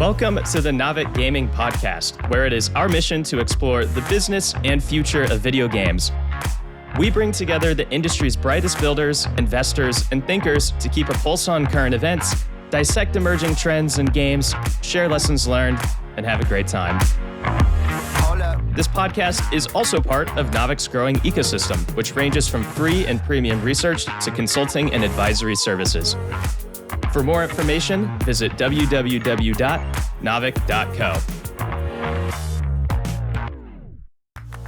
Welcome to the Naavik Gaming Podcast, where it is our mission to explore the business and future of video games. We bring together the industry's brightest builders, investors, and thinkers to keep a pulse on current events, dissect emerging trends in games, share lessons learned, and have a great time. This podcast is also part of Naavik's growing ecosystem, which ranges from free and premium research to consulting and advisory services. For more information, visit www.naavik.co.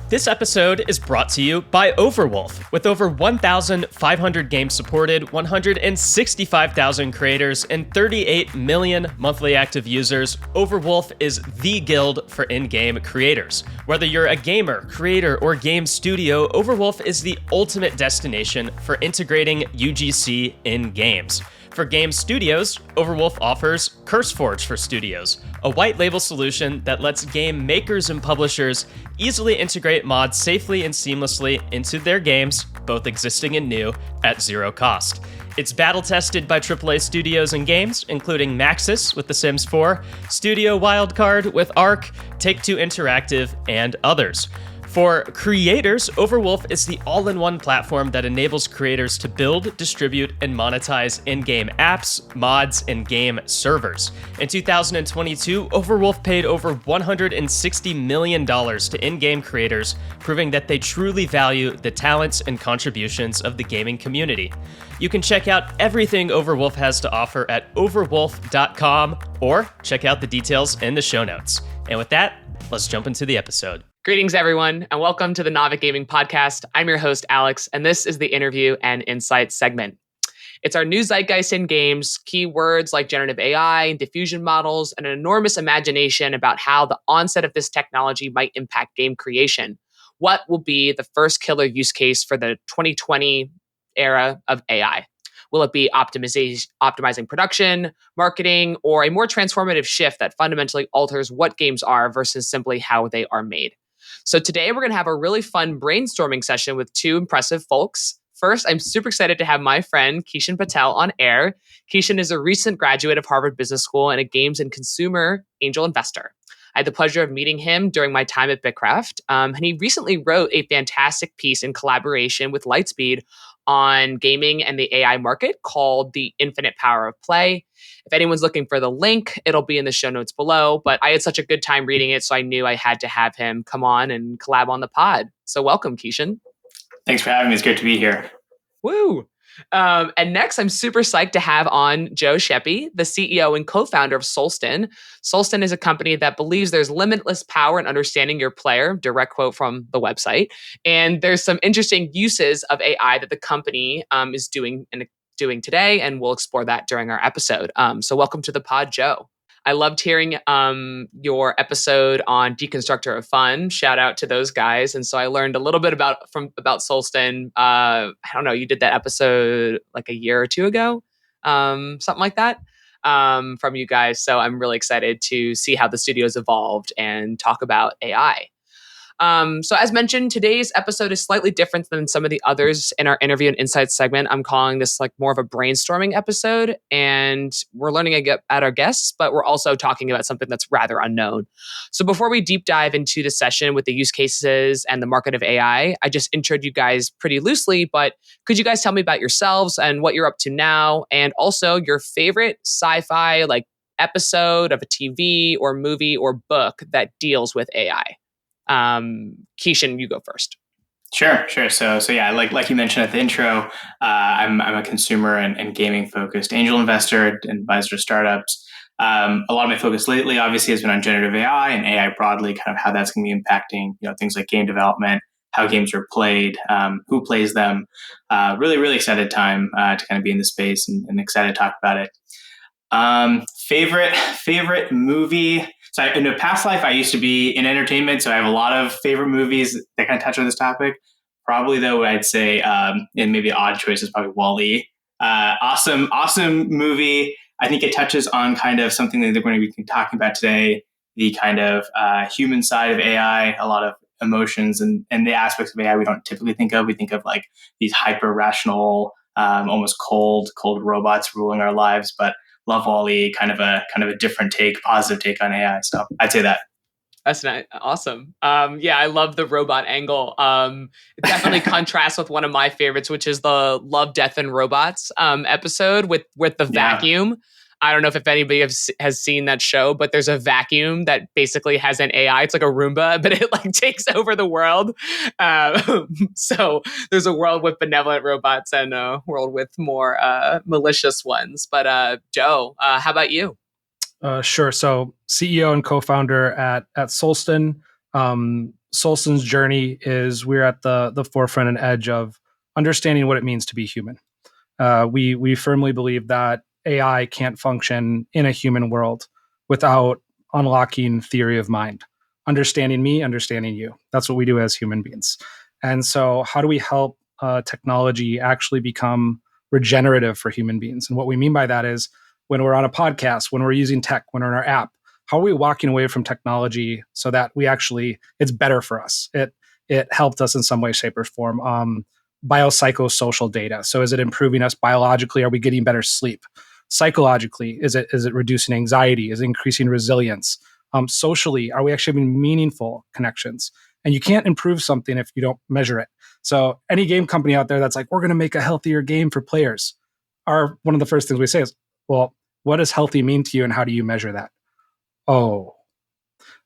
This episode is brought to you by Overwolf. With over 1,500 games supported, 165,000 creators, and 38 million monthly active users, Overwolf is the guild for in-game creators. Whether you're a gamer, creator, or game studio, Overwolf is the ultimate destination for integrating UGC in games. For game studios, Overwolf offers CurseForge for studios, a white label solution that lets game makers and publishers easily integrate mods safely and seamlessly into their games, both existing and new, at zero cost. It's battle-tested by AAA studios and games, including Maxis with The Sims 4, Studio Wildcard with Ark, Take-Two Interactive, and others. For creators, Overwolf is the all-in-one platform that enables creators to build, distribute, and monetize in-game apps, mods, and game servers. In 2022, Overwolf paid over $160 million to in-game creators, proving that they truly value the talents and contributions of the gaming community. You can check out everything Overwolf has to offer at overwolf.com or check out the details in the show notes. And with that, let's jump into the episode. Greetings, everyone, and welcome to the Naavik Gaming Podcast. I'm your host, Alex, and this is the Interview and Insights segment. It's our new zeitgeist in games, keywords like generative AI, diffusion models, and an enormous imagination about how the onset of this technology might impact game creation. What will be the first killer use case for the 2020 era of AI? Will it be optimizing production, marketing, or a more transformative shift that fundamentally alters what games are versus simply how they are made? So today we're going to have a really fun brainstorming session with two impressive folks. First, I'm super excited to have my friend Kishen Patel on air. Kishen is a recent graduate of Harvard Business School and a games and consumer angel investor. I had the pleasure of meeting him during my time at Bitcraft, and he recently wrote a fantastic piece in collaboration with Lightspeed on gaming and the AI market called The Infinite Power of Play. If anyone's looking for the link, it'll be in the show notes below, but I had such a good time reading it, so I knew I had to have him come on and collab on the pod. So welcome, Kishen. Thanks for having me. It's great to be here. Woo! And next, I'm super psyched to have on Joe Schaeppi, the CEO and co-founder of Solsten. Solsten is a company that believes there's limitless power in understanding your player, direct quote from the website. And there's some interesting uses of AI that the company is doing today, and we'll explore that during our episode. So welcome to the pod, Joe. I loved hearing your episode on Deconstructor of Fun. Shout out to those guys. And so I learned a little bit about Solsten. I don't know, you did that episode like a year or two ago, something like that, from you guys. So I'm really excited to see how the studio's evolved and talk about AI. So as mentioned, today's episode is slightly different than some of the others in our Interview and Insights segment. I'm calling this like more of a brainstorming episode, and we're learning at our guests, but we're also talking about something that's rather unknown. So before we deep dive into the session with the use cases and the market of AI, I just introed you guys pretty loosely, but could you guys tell me about yourselves and what you're up to now, and also your favorite sci-fi like episode of a TV or movie or book that deals with AI? Kishen, you go first. Sure. So yeah, like you mentioned at the intro, I'm a consumer and gaming focused angel investor and advisor to startups. A lot of my focus lately, obviously, has been on generative AI and AI broadly, kind of how that's going to be impacting, things like game development, how games are played, who plays them. Really, really excited time to kind of be in the space and excited to talk about it. Favorite movie. So in a past life, I used to be in entertainment, so I have a lot of favorite movies that kind of touch on this topic. Probably, though, I'd say, and maybe an odd choice is probably Wall-E. Awesome movie. I think it touches on kind of something that we're going to be talking about today, the kind of human side of AI, a lot of emotions and the aspects of AI we don't typically think of. We think of like these hyper-rational, almost cold robots ruling our lives, but love Wall-E, kind of a different take, positive take on AI. So I'd say that. That's nice. Awesome. Yeah, I love the robot angle. It definitely contrasts with one of my favorites, which is the Love, Death, and Robots episode with the vacuum. I don't know if anybody has seen that show, but there's a vacuum that basically has an AI. It's like a Roomba, but it like takes over the world. So there's a world with benevolent robots and a world with more malicious ones. But Joe, how about you? Sure. So CEO and co-founder at Solsten. Solsten's journey is we're at the forefront and edge of understanding what it means to be human. We firmly believe that AI can't function in a human world without unlocking theory of mind, understanding me, understanding you. That's what we do as human beings. And so, how do we help technology actually become regenerative for human beings? And what we mean by that is when we're on a podcast, when we're using tech, when we're in our app, how are we walking away from technology so that it's better for us? It helped us in some way, shape, or form. Biopsychosocial data. So is it improving us biologically? Are we getting better sleep? Psychologically, is it reducing anxiety? Is it increasing resilience? Socially, are we actually having meaningful connections? And you can't improve something if you don't measure it. So any game company out there that's like, we're going to make a healthier game for players, one of the first things we say is, well, what does healthy mean to you and how do you measure that? Oh,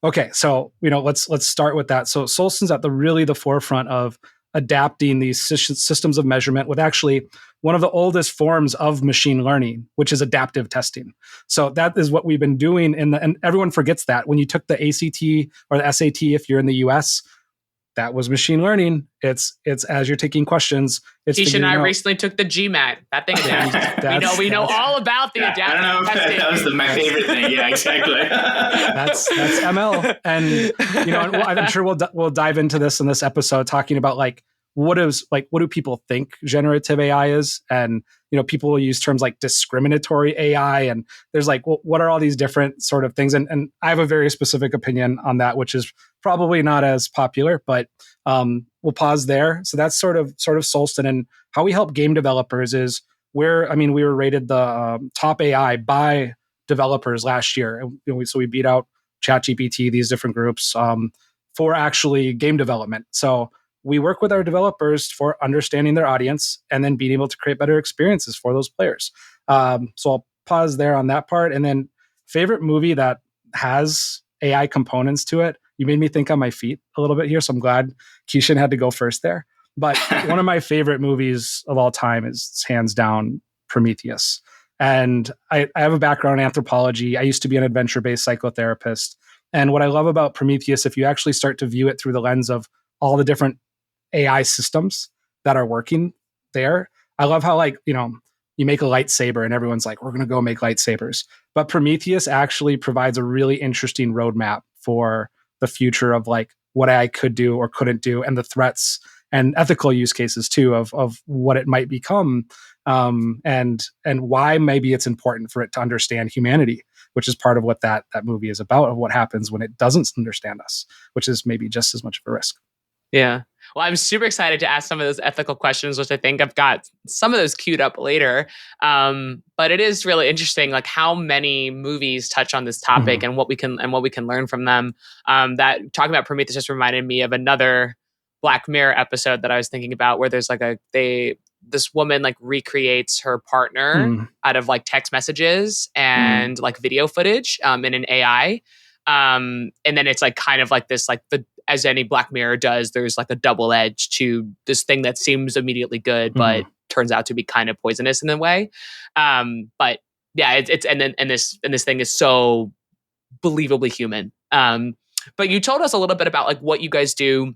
okay. So, let's start with that. So Solsten's at the forefront of adapting these systems of measurement with actually one of the oldest forms of machine learning, which is adaptive testing. So that is what we've been doing and everyone forgets that when you took the ACT or the SAT, if you're in the US, that was machine learning. It's as you're taking questions. Kishen and I recently took the GMAT. That thing is we know all about the adaptive I don't know testing. That was my favorite thing. Yeah, exactly. that's ML, and I'm sure we'll dive into this in this episode, talking about what do people think generative AI is, and people will use terms like discriminatory AI, and there's what are all these different sort of things, and I have a very specific opinion on that, which is probably not as popular, but we'll pause there. So that's sort of Solsten, and how we help game developers is we were rated the top AI by developers last year, and so we beat out ChatGPT, these different groups for actually game development. So we work with our developers for understanding their audience and then being able to create better experiences for those players. So I'll pause there on that part. And then favorite movie that has AI components to it. You made me think on my feet a little bit here, so I'm glad Kishen had to go first there. But one of my favorite movies of all time is hands down Prometheus. And I have a background in anthropology. I used to be an adventure-based psychotherapist. And what I love about Prometheus, if you actually start to view it through the lens of all the different AI systems that are working there. I love how you make a lightsaber and everyone's like, we're going to go make lightsabers. But Prometheus actually provides a really interesting roadmap for the future of what AI could do or couldn't do, and the threats and ethical use cases too of what it might become, and why maybe it's important for it to understand humanity, which is part of what that movie is about, of what happens when it doesn't understand us, which is maybe just as much of a risk. Yeah. Well, I'm super excited to ask some of those ethical questions, which I think I've got some of those queued up later. But it is really interesting, how many movies touch on this topic and what we can learn from them. That talking about Prometheus just reminded me of another Black Mirror episode that I was thinking about, where there's this woman recreates her partner out of text messages and video footage in an AI. And then it's as any Black Mirror does, there's a double edge to this thing that seems immediately good, but turns out to be kind of poisonous in a way. But yeah, this thing is so believably human. But you told us a little bit about what you guys do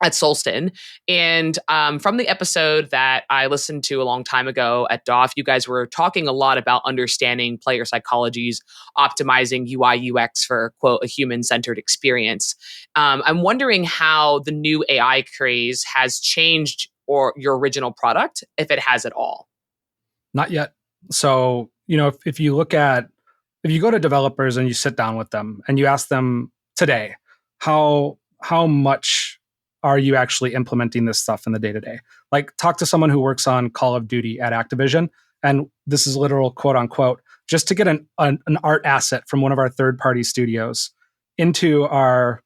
at Solsten. And from the episode that I listened to a long time ago at DOF, you guys were talking a lot about understanding player psychologies, optimizing UI UX for, quote, a human-centered experience. I'm wondering how the new AI craze has changed your original product, if it has at all. Not yet. So, if you go to developers and you sit down with them and you ask them today, how much are you actually implementing this stuff in the day-to-day? Talk to someone who works on Call of Duty at Activision, and this is literal quote unquote, just to get an art asset from one of our third-party studios into our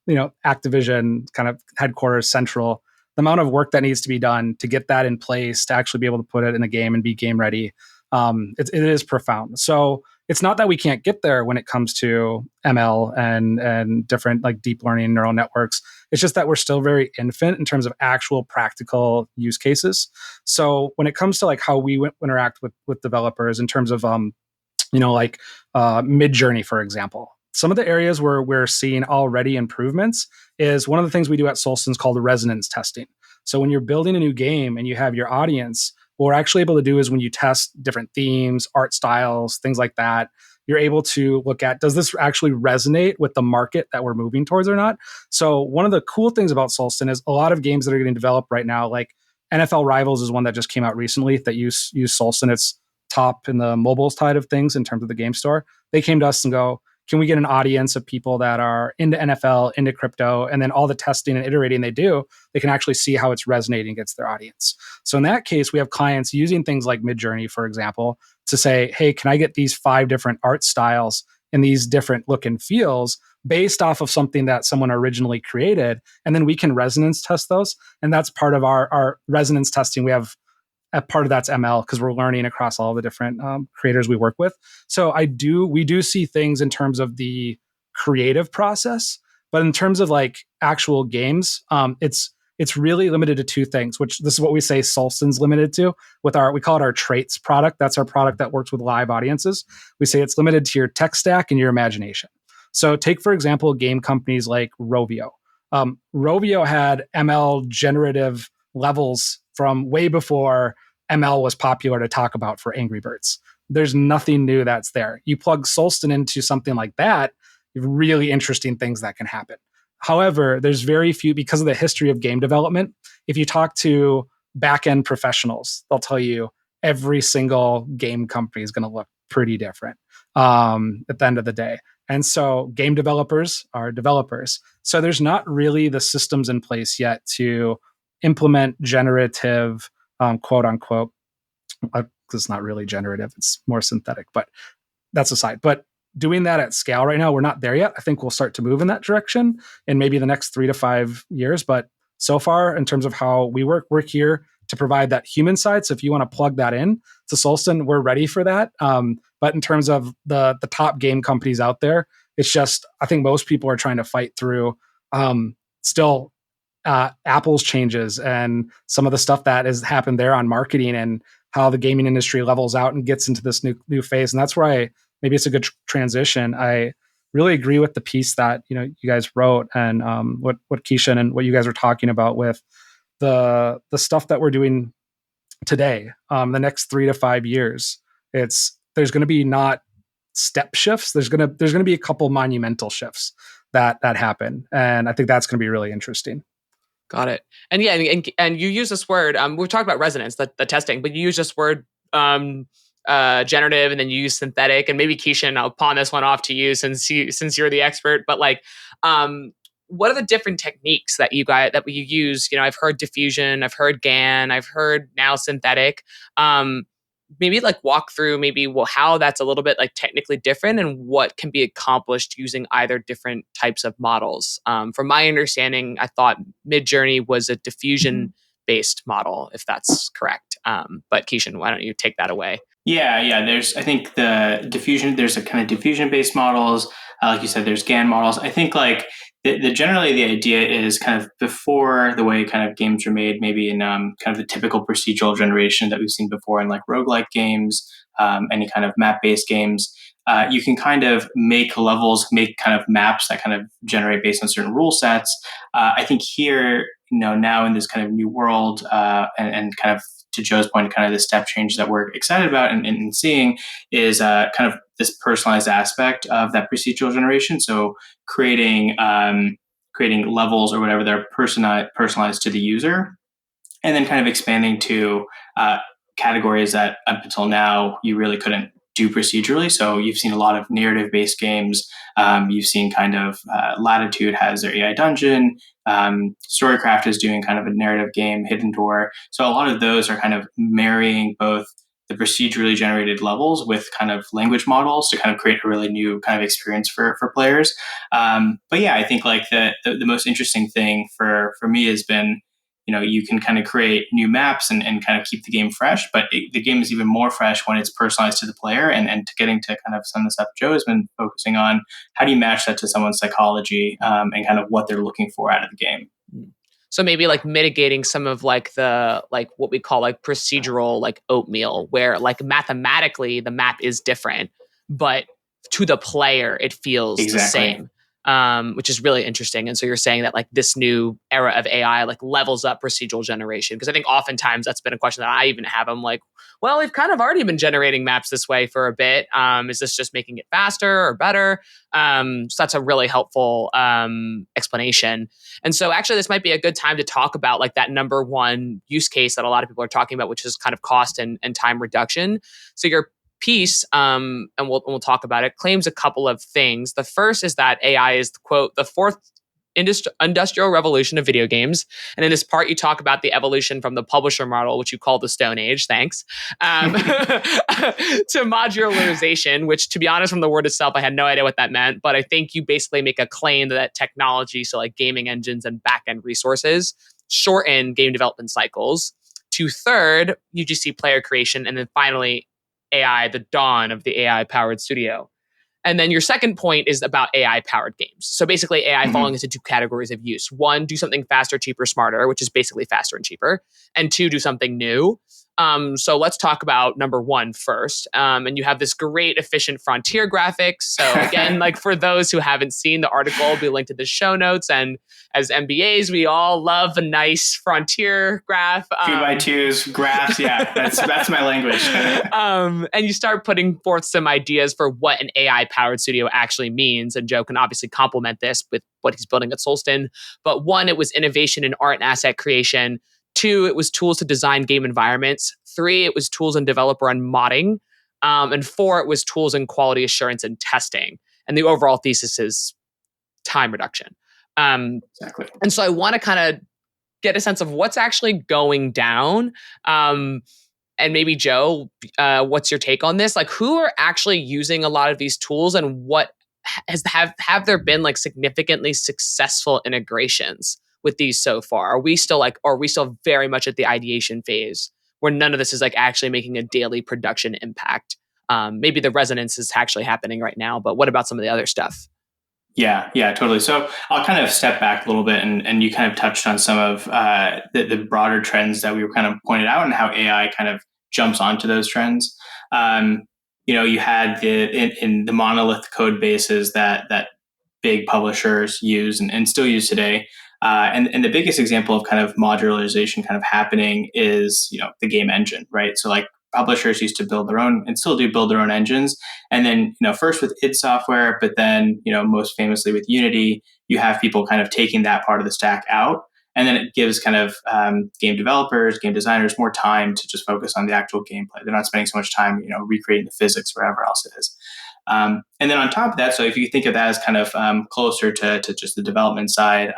Activision kind of headquarters central, the amount of work that needs to be done to get that in place to actually be able to put it in a game and be game ready, it is profound. So it's not that we can't get there when it comes to ML and different like deep learning neural networks. It's just that we're still very infant in terms of actual practical use cases. So when it comes to like how we interact with developers in terms of Mid-Journey, for example, some of the areas where we're seeing already improvements is one of the things we do at Solsten is called resonance testing. So when you're building a new game and you have your audience, what we're actually able to do is when you test different themes, art styles, things like that, you're able to look at, does this actually resonate with the market that we're moving towards or not? So one of the cool things about Solsten is a lot of games that are getting developed right now, like NFL Rivals is one that just came out recently that use Solsten. It's top in the mobile side of things in terms of the game store. They came to us and go, can we get an audience of people that are into NFL, into crypto, and then all the testing and iterating they do, they can actually see how it's resonating against their audience. So in that case, we have clients using things like Mid-Journey, for example, to say, hey, can I get these 5 different art styles and these different look and feels based off of something that someone originally created? And then we can resonance test those. And that's part of our resonance testing. We have a part of that's ML because we're learning across all the different creators we work with. So we do see things in terms of the creative process, but in terms of like actual games, it's really limited to 2 things, which this is what we say Solsten's limited to we call it our traits product. That's our product that works with live audiences. We say it's limited to your tech stack and your imagination. So take, for example, game companies like Rovio. Rovio had ML generative levels from way before ML was popular to talk about for Angry Birds. There's nothing new that's there. You plug Solsten into something like that, you have really interesting things that can happen. However, there's very few, because of the history of game development, if you talk to back-end professionals, they'll tell you every single game company is going to look pretty different at the end of the day. And so game developers are developers. So there's not really the systems in place yet to implement generative, quote unquote, it's not really generative, it's more synthetic, but that's aside. But doing that at scale right now, we're not there yet. I think we'll start to move in that direction in maybe the next 3 to 5 years. But so far, in terms of how we work, we're here to provide that human side. So if you want to plug that in to Solsten, we're ready for that. But in terms of the top game companies out there, it's just, I think most people are trying to fight through still Apple's changes and some of the stuff that has happened there on marketing and how the gaming industry levels out and gets into this new phase. And that's where maybe it's a good transition. I really agree with the piece that you guys wrote and what Kishen and what you guys are talking about with the stuff that we're doing today. The next 3 to 5 years, there's going to be not step shifts. There's going to be a couple monumental shifts that happen, and I think that's going to be really interesting. Got it. And yeah, and you use this word. We've talked about resonance, the testing, but you use this word generative, and then you use synthetic. And maybe Kishen, I'll pawn this one off to you since you're the expert. But like, what are the different techniques that you use? I've heard diffusion, I've heard GAN, I've heard now synthetic. Maybe like walk through how that's a little bit like technically different and what can be accomplished using either different types of models. From my understanding, I thought Mid-Journey was a diffusion based model, if that's correct. But Kishen, why don't you take that away? Yeah. There's a kind of diffusion based models. Like you said, there's GAN models. I think like generally the idea is kind of before the way kind of games are made, maybe in kind of the typical procedural generation that we've seen before in like roguelike games, any kind of map based games. You can kind of make levels, make kind of maps that kind of generate based on certain rule sets. I think here, now in this kind of new world, and kind of to Joe's point, kind of the step change that we're excited about and seeing is kind of this personalized aspect of that procedural generation. So creating levels or whatever that are personalized to the user, and then kind of expanding to categories that up until now you really couldn't do procedurally. So you've seen a lot of narrative-based games. You've seen kind of Latitude has their AI Dungeon. Storycraft is doing kind of a narrative game, Hidden Door. So a lot of those are kind of marrying both the procedurally generated levels with kind of language models to kind of create a really new kind of experience for players. But yeah, I think like the most interesting thing for me has been, you can kind of create new maps and kind of keep the game fresh, but the game is even more fresh when it's personalized to the player. And to getting to kind of some of the stuff Joe has been focusing on, how do you match that to someone's psychology and kind of what they're looking for out of the game? So maybe like mitigating some of like the like what we call like procedural like oatmeal, where like mathematically the map is different, but to the player it feels the Exactly. same. Which is really interesting. And so you're saying that like this new era of AI like levels up procedural generation. Because I think oftentimes that's been a question that I even have. I'm like, well, we've kind of already been generating maps this way for a bit. Is this just making it faster or better? So that's a really helpful explanation. And so actually this might be a good time to talk about like that number one use case that a lot of people are talking about, which is kind of cost and time reduction. So your piece, and we'll talk about it, claims a couple of things. The first is that AI is, quote, the fourth industrial revolution of video games. And in this part, you talk about the evolution from the publisher model, which you call the Stone Age, thanks, to modularization, which, to be honest, from the word itself, I had no idea what that meant. But I think you basically make a claim that technology, so like gaming engines and backend resources, shorten game development cycles. To third, UGC player creation. And then finally, AI, the dawn of the AI-powered studio. And then your second point is about AI-powered games. So basically AI falling into two categories of use. One, do something faster, cheaper, smarter, which is basically faster and cheaper. And two, do something new. So let's talk about number one first. And you have this great efficient frontier graphics. So again, like for those who haven't seen the article, will be linked to the show notes. And as MBAs, we all love a nice frontier graph. 2x2s, graphs. Yeah, that's my language. And you start putting forth some ideas for what an AI-powered studio actually means. And Joe can obviously complement this with what he's building at Solsten. But one, it was innovation in art and asset creation. Two, it was tools to design game environments. Three, it was tools in developer and modding. And four, it was tools in quality assurance and testing. And the overall thesis is time reduction. Exactly. And so I want to kind of get a sense of what's actually going down. And maybe Joe, what's your take on this? Like, who are actually using a lot of these tools, and what have there been like significantly successful integrations with these so far? Are we still very much at the ideation phase where none of this is like actually making a daily production impact? Maybe the resonance is actually happening right now, but what about some of the other stuff? Yeah, totally. So I'll kind of step back a little bit, and you kind of touched on some of the broader trends that we were kind of pointed out, and how AI kind of jumps onto those trends. You had in the monolith code bases that big publishers use and still use today. And the biggest example of kind of modularization kind of happening is, the game engine, right? So like publishers used to build their own and still do build their own engines. And then, first with id Software, but then, most famously with Unity, you have people kind of taking that part of the stack out. And then it gives kind of game developers, game designers more time to just focus on the actual gameplay. They're not spending so much time, recreating the physics, wherever else it is. And then on top of that, so if you think of that as kind of closer to just the development side,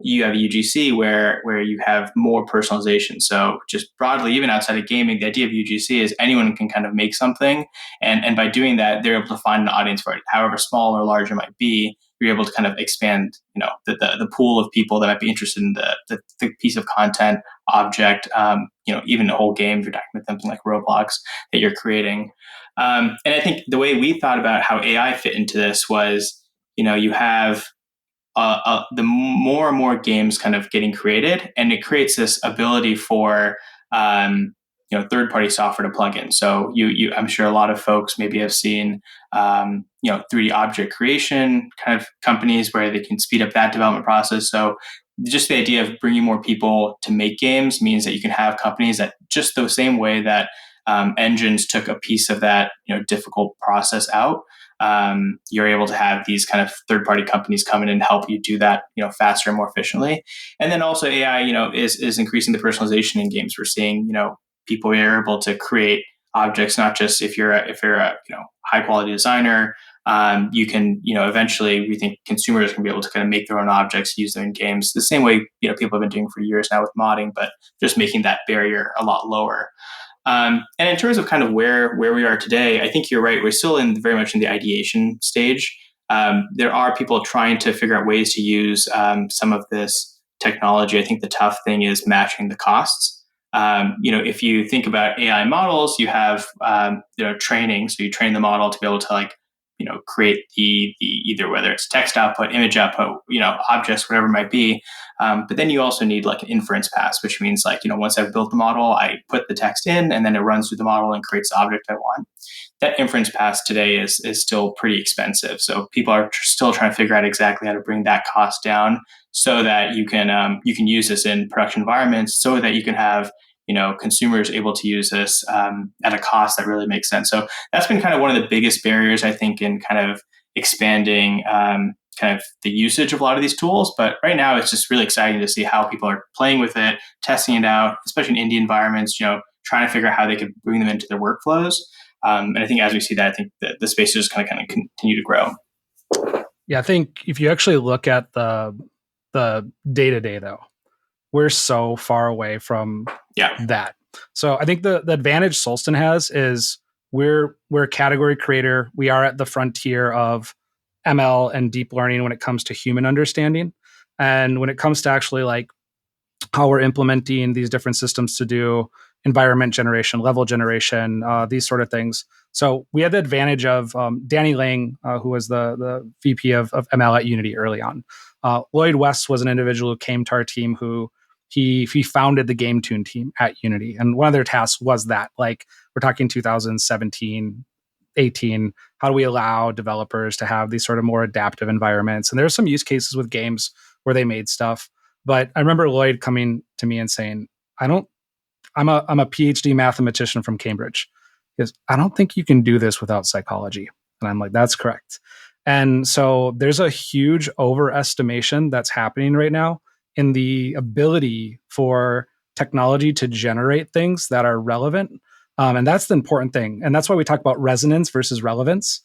you have UGC where you have more personalization. So just broadly, even outside of gaming, the idea of UGC is anyone can kind of make something. And by doing that, they're able to find an audience for it. However small or large it might be, you're able to kind of expand, the pool of people that might be interested in the piece of content, object, even a whole game if you're talking about something like Roblox that you're creating. And I think the way we thought about how AI fit into this was, you have the more and more games kind of getting created, and it creates this ability for third-party software to plug in. So I'm sure a lot of folks maybe have seen 3D object creation kind of companies where they can speed up that development process. So just the idea of bringing more people to make games means that you can have companies that, just the same way that engines took a piece of that difficult process out, you're able to have these kind of third-party companies come in and help you do that faster and more efficiently. And then also AI is increasing the personalization in games. We're seeing people are able to create objects, not just if you're a high quality designer. You can eventually, we think consumers can be able to kind of make their own objects, use them in games the same way people have been doing for years now with modding, but just making that barrier a lot lower. And in terms of kind of where we are today, I think you're right. We're still very much in the ideation stage. There are people trying to figure out ways to use some of this technology. I think the tough thing is matching the costs. If you think about AI models, you have training. So you train the model to be able to create the either whether it's text output, image output, objects, whatever it might be. But then you also need like an inference pass, which means once I've built the model, I put the text in and then it runs through the model and creates the object I want. That inference pass today is still pretty expensive. So people are still trying to figure out exactly how to bring that cost down so that you can use this in production environments, so that you can have consumers able to use this at a cost that really makes sense. So that's been kind of one of the biggest barriers, I think, in kind of expanding kind of the usage of a lot of these tools. But right now, it's just really exciting to see how people are playing with it, testing it out, especially in indie environments, trying to figure out how they could bring them into their workflows. And I think as we see that, I think the space is just kind of continue to grow. Yeah, I think if you actually look at the day-to-day, though, we're so far away from that. So I think the advantage Solsten has is we're a category creator. We are at the frontier of ML and deep learning when it comes to human understanding. And when it comes to actually like how we're implementing these different systems to do environment generation, level generation, these sort of things. So we had the advantage of Danny Lang, who was the VP of ML at Unity early on. Lloyd West was an individual who came to our team who he founded the Game Tune team at Unity. And one of their tasks was that, like we're talking 2017, 18, how do we allow developers to have these sort of more adaptive environments? And there are some use cases with games where they made stuff. But I remember Lloyd coming to me and saying, I'm a PhD mathematician from Cambridge. He goes, I don't think you can do this without psychology. And I'm like, that's correct. And so there's a huge overestimation that's happening right now in the ability for technology to generate things that are relevant. And that's the important thing. And that's why we talk about resonance versus relevance.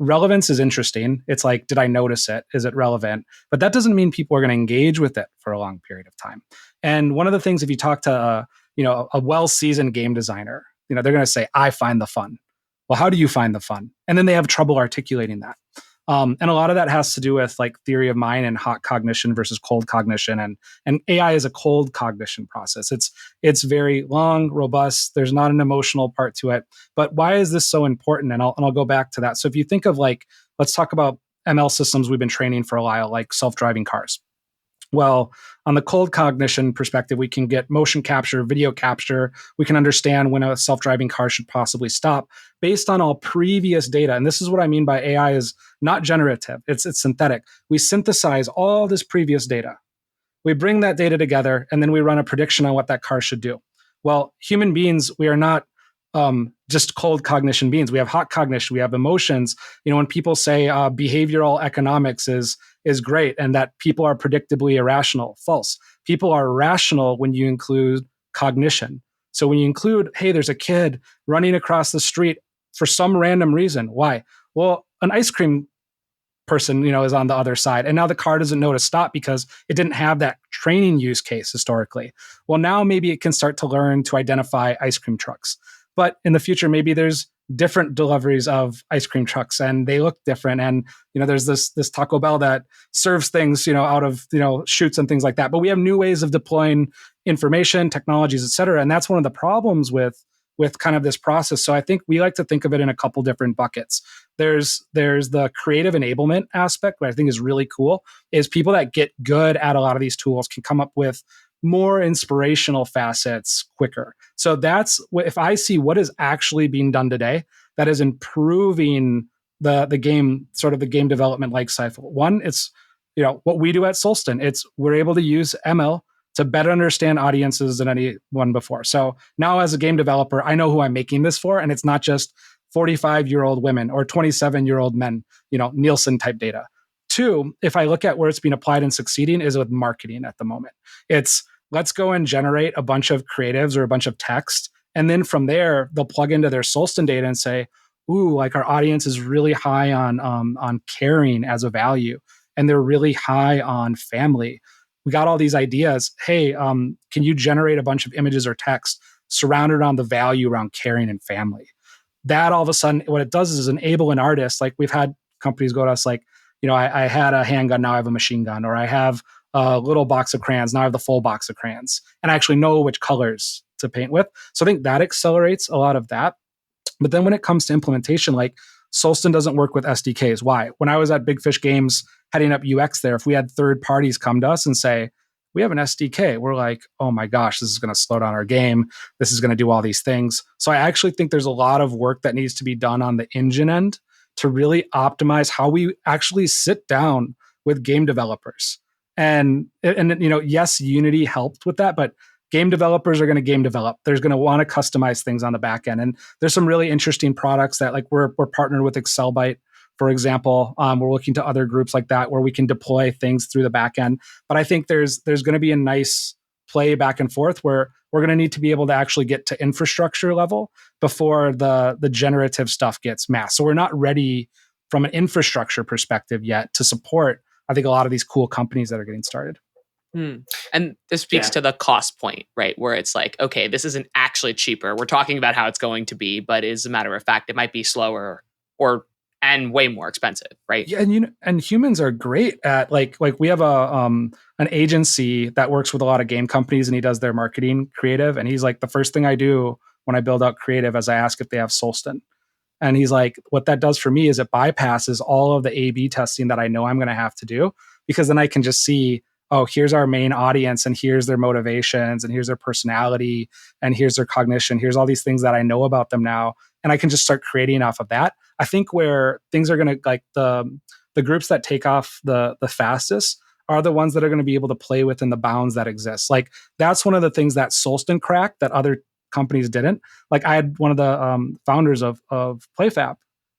Relevance is interesting. It's like, did I notice it? Is it relevant? But that doesn't mean people are going to engage with it for a long period of time. And one of the things, if you talk to a well-seasoned game designer, they're going to say, I find the fun. Well, how do you find the fun? And then they have trouble articulating that. And a lot of that has to do with like theory of mind and hot cognition versus cold cognition. And AI is a cold cognition process. It's very long, robust. There's not an emotional part to it. But why is this so important? And I'll go back to that. So if you think of like, let's talk about ML systems we've been training for a while, like self-driving cars. Well, on the cold cognition perspective, we can get motion capture, video capture. We can understand when a self-driving car should possibly stop based on all previous data. And this is what I mean by AI is not generative. It's synthetic. We synthesize all this previous data. We bring that data together, and then we run a prediction on what that car should do. Well, human beings, we are not just cold cognition beings. We have hot cognition. We have emotions. When people say behavioral economics is great and that people are predictably irrational, false. People are rational when you include cognition. So when you include, hey, there's a kid running across the street for some random reason. Why? Well, an ice cream person, is on the other side. And now the car doesn't know to stop because it didn't have that training use case historically. Well, now maybe it can start to learn to identify ice cream trucks. But in the future, maybe there's different deliveries of ice cream trucks and they look different. And, there's this Taco Bell that serves things, out of, chutes and things like that. But we have new ways of deploying information, technologies, et cetera. And that's one of the problems with kind of this process. So I think we like to think of it in a couple different buckets. There's the creative enablement aspect, what I think is really cool, is people that get good at a lot of these tools can come up with more inspirational facets quicker. So that's if I see what is actually being done today that is improving the game, sort of the game development life cycle. One, it's what we do at Solsten. It's we're able to use ML to better understand audiences than anyone before. So now as a game developer, I know who I'm making this for, and it's not just 45-year-old women or 27-year-old men, Nielsen type data. Two, if I look at where it's being applied and succeeding is with marketing at the moment. It's let's go and generate a bunch of creatives or a bunch of text. And then from there, they'll plug into their Solsten data and say, ooh, like our audience is really high on caring as a value. And they're really high on family. We got all these ideas. Hey, can you generate a bunch of images or text surrounded around the value around caring and family. That all of a sudden, what it does is enable an artist. Like we've had companies go to us like, I had a handgun, now I have a machine gun, or I have a little box of crayons, now I have the full box of crayons, and I actually know which colors to paint with. So I think that accelerates a lot of that. But then when it comes to implementation, like Solsten doesn't work with SDKs. Why? When I was at Big Fish Games heading up UX there, if we had third parties come to us and say, we have an SDK, we're like, oh my gosh, this is going to slow down our game. This is going to do all these things. So I actually think there's a lot of work that needs to be done on the engine end to really optimize how we actually sit down with game developers. And yes, Unity helped with that, but game developers are going to game develop. There's going to want to customize things on the back end. And there's some really interesting products that like we're partnered with Excelbyte, for example. We're looking to other groups like that where we can deploy things through the back end. But I think there's going to be a nice play back and forth where we're going to need to be able to actually get to infrastructure level before the generative stuff gets mass. So we're not ready from an infrastructure perspective yet to support, I think, a lot of these cool companies that are getting started. And this speaks to the cost point, right? Where it's like, okay, this isn't actually cheaper. We're talking about how it's going to be, but as a matter of fact, it might be slower and way more expensive, right? Yeah, and humans are great at like we have an agency that works with a lot of game companies, and he does their marketing creative. And he's like, the first thing I do when I build out creative is I ask if they have Solsten. And he's like, what that does for me is it bypasses all of the A/B testing that I know I'm going to have to do, because then I can just see, oh, here's our main audience, and here's their motivations, and here's their personality, and here's their cognition. Here's all these things that I know about them now. And I can just start creating off of that. I think where things are going to, like the groups that take off the fastest are the ones that are going to be able to play within the bounds that exist. Like that's one of the things that Solsten cracked that other companies didn't. Like I had one of the founders of PlayFab.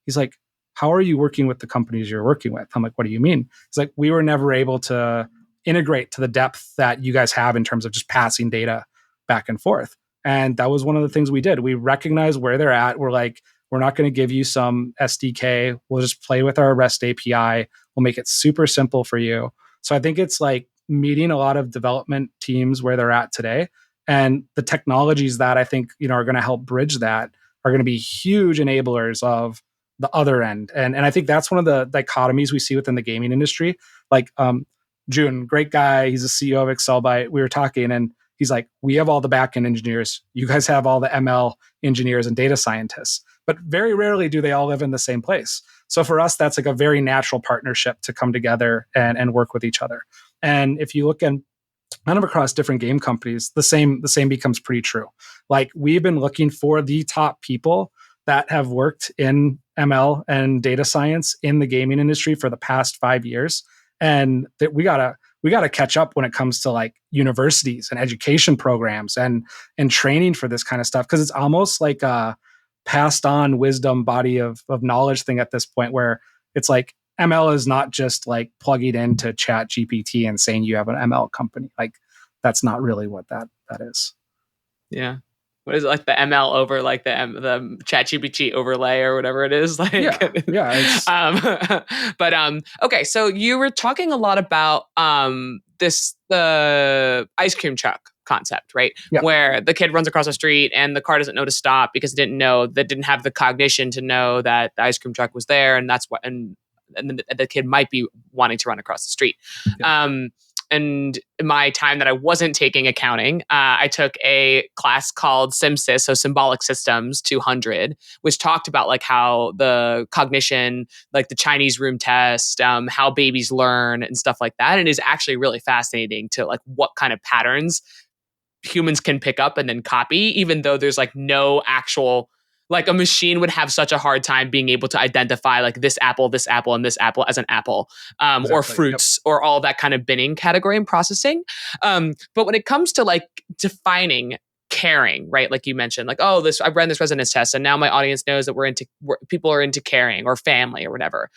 He's like, how are you working with the companies you're working with? I'm like, what do you mean? He's like, we were never able to integrate to the depth that you guys have in terms of just passing data back and forth. And that was one of the things we did. We recognized where they're at. We're like, we're not going to give you some SDK. We'll just play with our REST API. We'll make it super simple for you. So I think it's like meeting a lot of development teams where they're at today. And the technologies that I think, are going to help bridge that are going to be huge enablers of the other end. And I think that's one of the dichotomies we see within the gaming industry. Like June, great guy. He's a CEO of Excelbyte. We were talking and he's like, we have all the backend engineers. You guys have all the ML engineers and data scientists. But very rarely do they all live in the same place. So for us, that's like a very natural partnership to come together and work with each other. And if you look in kind of across different game companies, the same becomes pretty true. Like we've been looking for the top people that have worked in ML and data science in the gaming industry for the past 5 years. And that we gotta catch up when it comes to like universities and education programs and training for this kind of stuff. Cause it's almost like a passed on wisdom body of knowledge thing at this point where it's like ML is not just like plugging into Chat GPT and saying you have an ML company. Like that's not really what that is. Yeah. What is it, like the ML over like the ChatGPT overlay or whatever it is? Like, yeah. Okay. So you were talking a lot about the ice cream truck concept, right? Yeah. Where the kid runs across the street and the car doesn't know to stop because it didn't have the cognition to know that the ice cream truck was there, and that's what and the kid might be wanting to run across the street. Yeah. And in my time that I wasn't taking accounting, I took a class called SimSys, so Symbolic Systems 200, which talked about like how the cognition, like the Chinese room test, how babies learn and stuff like that. And it is actually really fascinating to like what kind of patterns humans can pick up and then copy, even though there's like no actual, like a machine would have such a hard time being able to identify like this apple, and this apple as an apple, Exactly. or fruits, or all that kind of binning category and processing. But when it comes to like defining caring, right? Like you mentioned, like, oh, I've ran this resonance test and now my audience knows that people are into caring or family or whatever.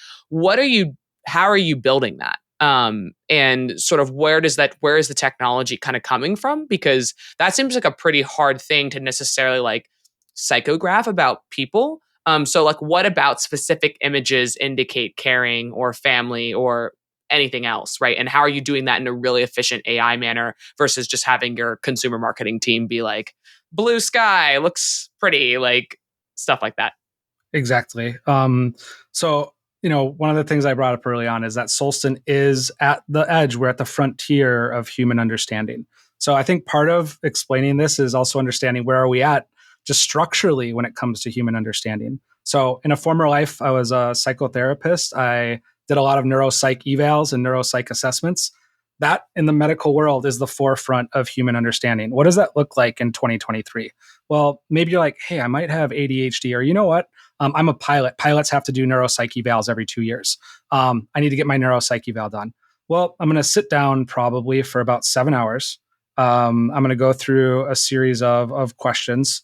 How are you building that? And sort of where is the technology kind of coming from? Because that seems like a pretty hard thing to necessarily like psychograph about people. So like what about specific images indicate caring or family or anything else, right? And how are you doing that in a really efficient AI manner versus just having your consumer marketing team be like, blue sky looks pretty, like stuff like that. Exactly. So, one of the things I brought up early on is that Solsten is at the edge. We're at the frontier of human understanding. So I think part of explaining this is also understanding where are we at just structurally when it comes to human understanding. So in a former life, I was a psychotherapist. I did a lot of neuropsych evals and neuropsych assessments. That in the medical world is the forefront of human understanding. What does that look like in 2023? Well, maybe you're like, hey, I might have ADHD, or you know what? I'm a pilot. Pilots have to do neuropsych evals every 2 years. I need to get my neuropsych eval done. Well, I'm going to sit down probably for about 7 hours. I'm going to go through a series of questions.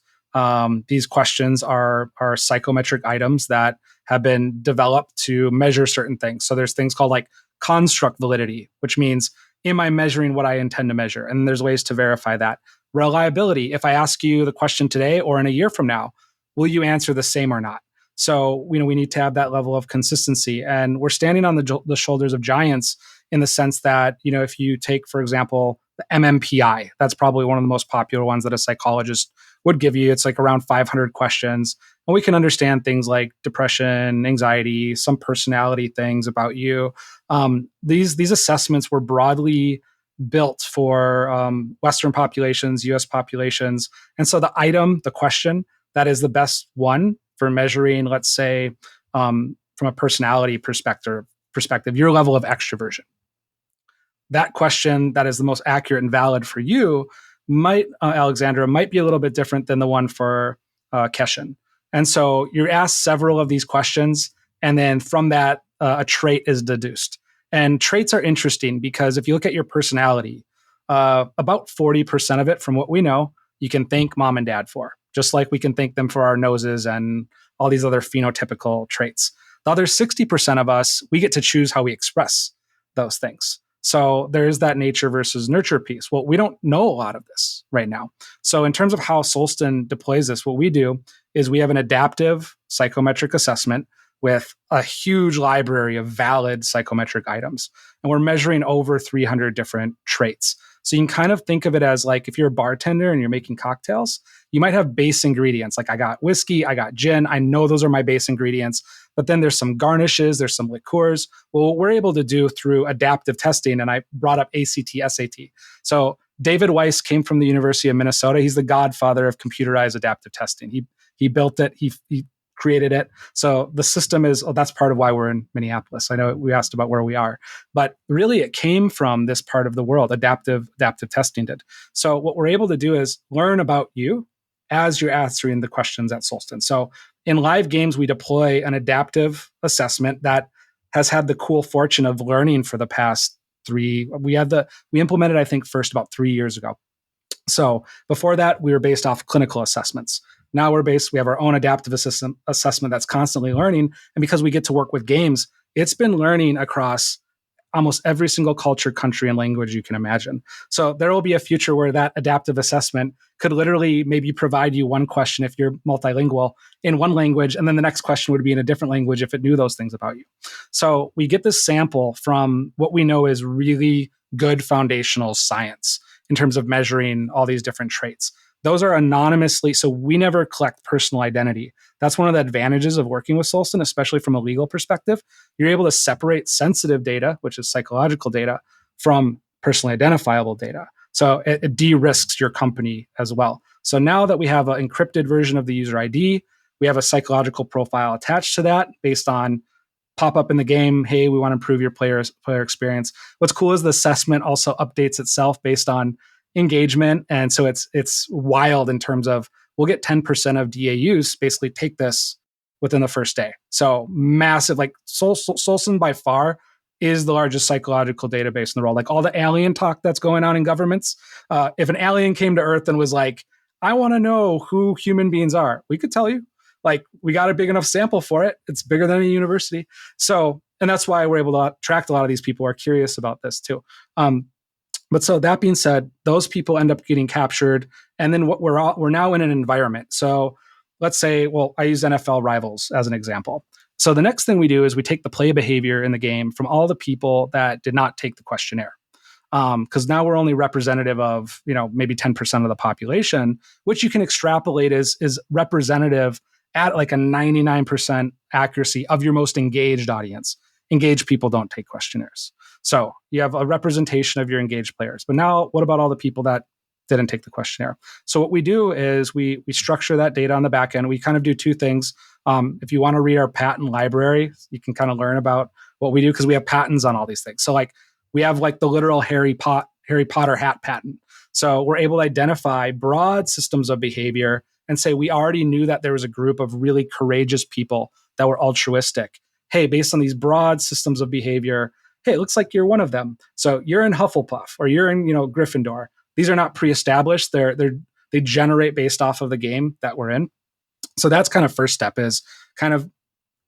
These questions are psychometric items that have been developed to measure certain things. So there's things called like construct validity, which means, am I measuring what I intend to measure? And there's ways to verify that. Reliability, if I ask you the question today or in a year from now, will you answer the same or not? So, we need to have that level of consistency. And we're standing on the shoulders of giants in the sense that, if you take, for example, the MMPI, that's probably one of the most popular ones that a psychologist would give you. It's like around 500 questions. And we can understand things like depression, anxiety, some personality things about you. These assessments were broadly built for Western populations, US populations. And so the question that is the best one for measuring, let's say, from a personality perspective, your level of extroversion. That question that is the most accurate and valid for you Alexandra, might be a little bit different than the one for Kishen. And so you're asked several of these questions, and then from that, a trait is deduced. And traits are interesting because if you look at your personality, about 40% of it, from what we know, you can thank mom and dad for, just like we can thank them for our noses and all these other phenotypical traits. The other 60% of us, we get to choose how we express those things. So there is that nature versus nurture piece. Well, we don't know a lot of this right now. So in terms of how Solsten deploys this, what we do is we have an adaptive psychometric assessment with a huge library of valid psychometric items. And we're measuring over 300 different traits. So you can kind of think of it as like if you're a bartender and you're making cocktails, you might have base ingredients. Like I got whiskey, I got gin. I know those are my base ingredients. But then there's some garnishes, there's some liqueurs. Well, what we're able to do through adaptive testing, and I brought up ACT, SAT. So David Weiss came from the University of Minnesota. He's the godfather of computerized adaptive testing. He built it. He created it. So the system that's part of why we're in Minneapolis. I know we asked about where we are, but really it came from this part of the world. Adaptive testing did. So what we're able to do is learn about you as you're answering the questions at Solsten. So in live games, we deploy an adaptive assessment that has had the cool fortune of learning for the past we implemented, I think, first about 3 years ago. So before that, we were based off clinical assessments. Now we have our own adaptive assessment that's constantly learning. And because we get to work with games, it's been learning across almost every single culture, country, and language you can imagine. So there will be a future where that adaptive assessment could literally maybe provide you one question if you're multilingual in one language, and then the next question would be in a different language if it knew those things about you. So we get this sample from what we know is really good foundational science in terms of measuring all these different traits. Those are anonymously, so we never collect personal identity. That's one of the advantages of working with Solsten, especially from a legal perspective. You're able to separate sensitive data, which is psychological data, from personally identifiable data. So it de-risks your company as well. So now that we have an encrypted version of the user ID, we have a psychological profile attached to that based on pop up in the game, hey, we want to improve your player experience. What's cool is the assessment also updates itself based on engagement. And so it's wild in terms of we'll get 10% of DAUs basically take this within the first day. So massive, like Solsten by far is the largest psychological database in the world. Like all the alien talk that's going on in governments. If an alien came to Earth and was like, I want to know who human beings are, we could tell you. Like we got a big enough sample for it. It's bigger than a university. So, and that's why we're able to attract a lot of these people who are curious about this too. But so that being said, those people end up getting captured. And then we're now in an environment. So let's say, well, I use NFL Rivals as an example. So the next thing we do is we take the play behavior in the game from all the people that did not take the questionnaire. Because now we're only representative of, maybe 10% of the population, which you can extrapolate is representative at like a 99% accuracy of your most engaged audience. Engaged people don't take questionnaires. So you have a representation of your engaged players. But now what about all the people that didn't take the questionnaire? So what we do is we structure that data on the back end. We kind of do two things. If you want to read our patent library, you can kind of learn about what we do because we have patents on all these things. So like we have like the literal Harry Potter hat patent. So we're able to identify broad systems of behavior and say we already knew that there was a group of really courageous people that were altruistic. Hey, based on these broad systems of behavior, hey, it looks like you're one of them. So you're in Hufflepuff or you're in, Gryffindor. These are not pre-established. They generate based off of the game that we're in. So that's kind of first step is kind of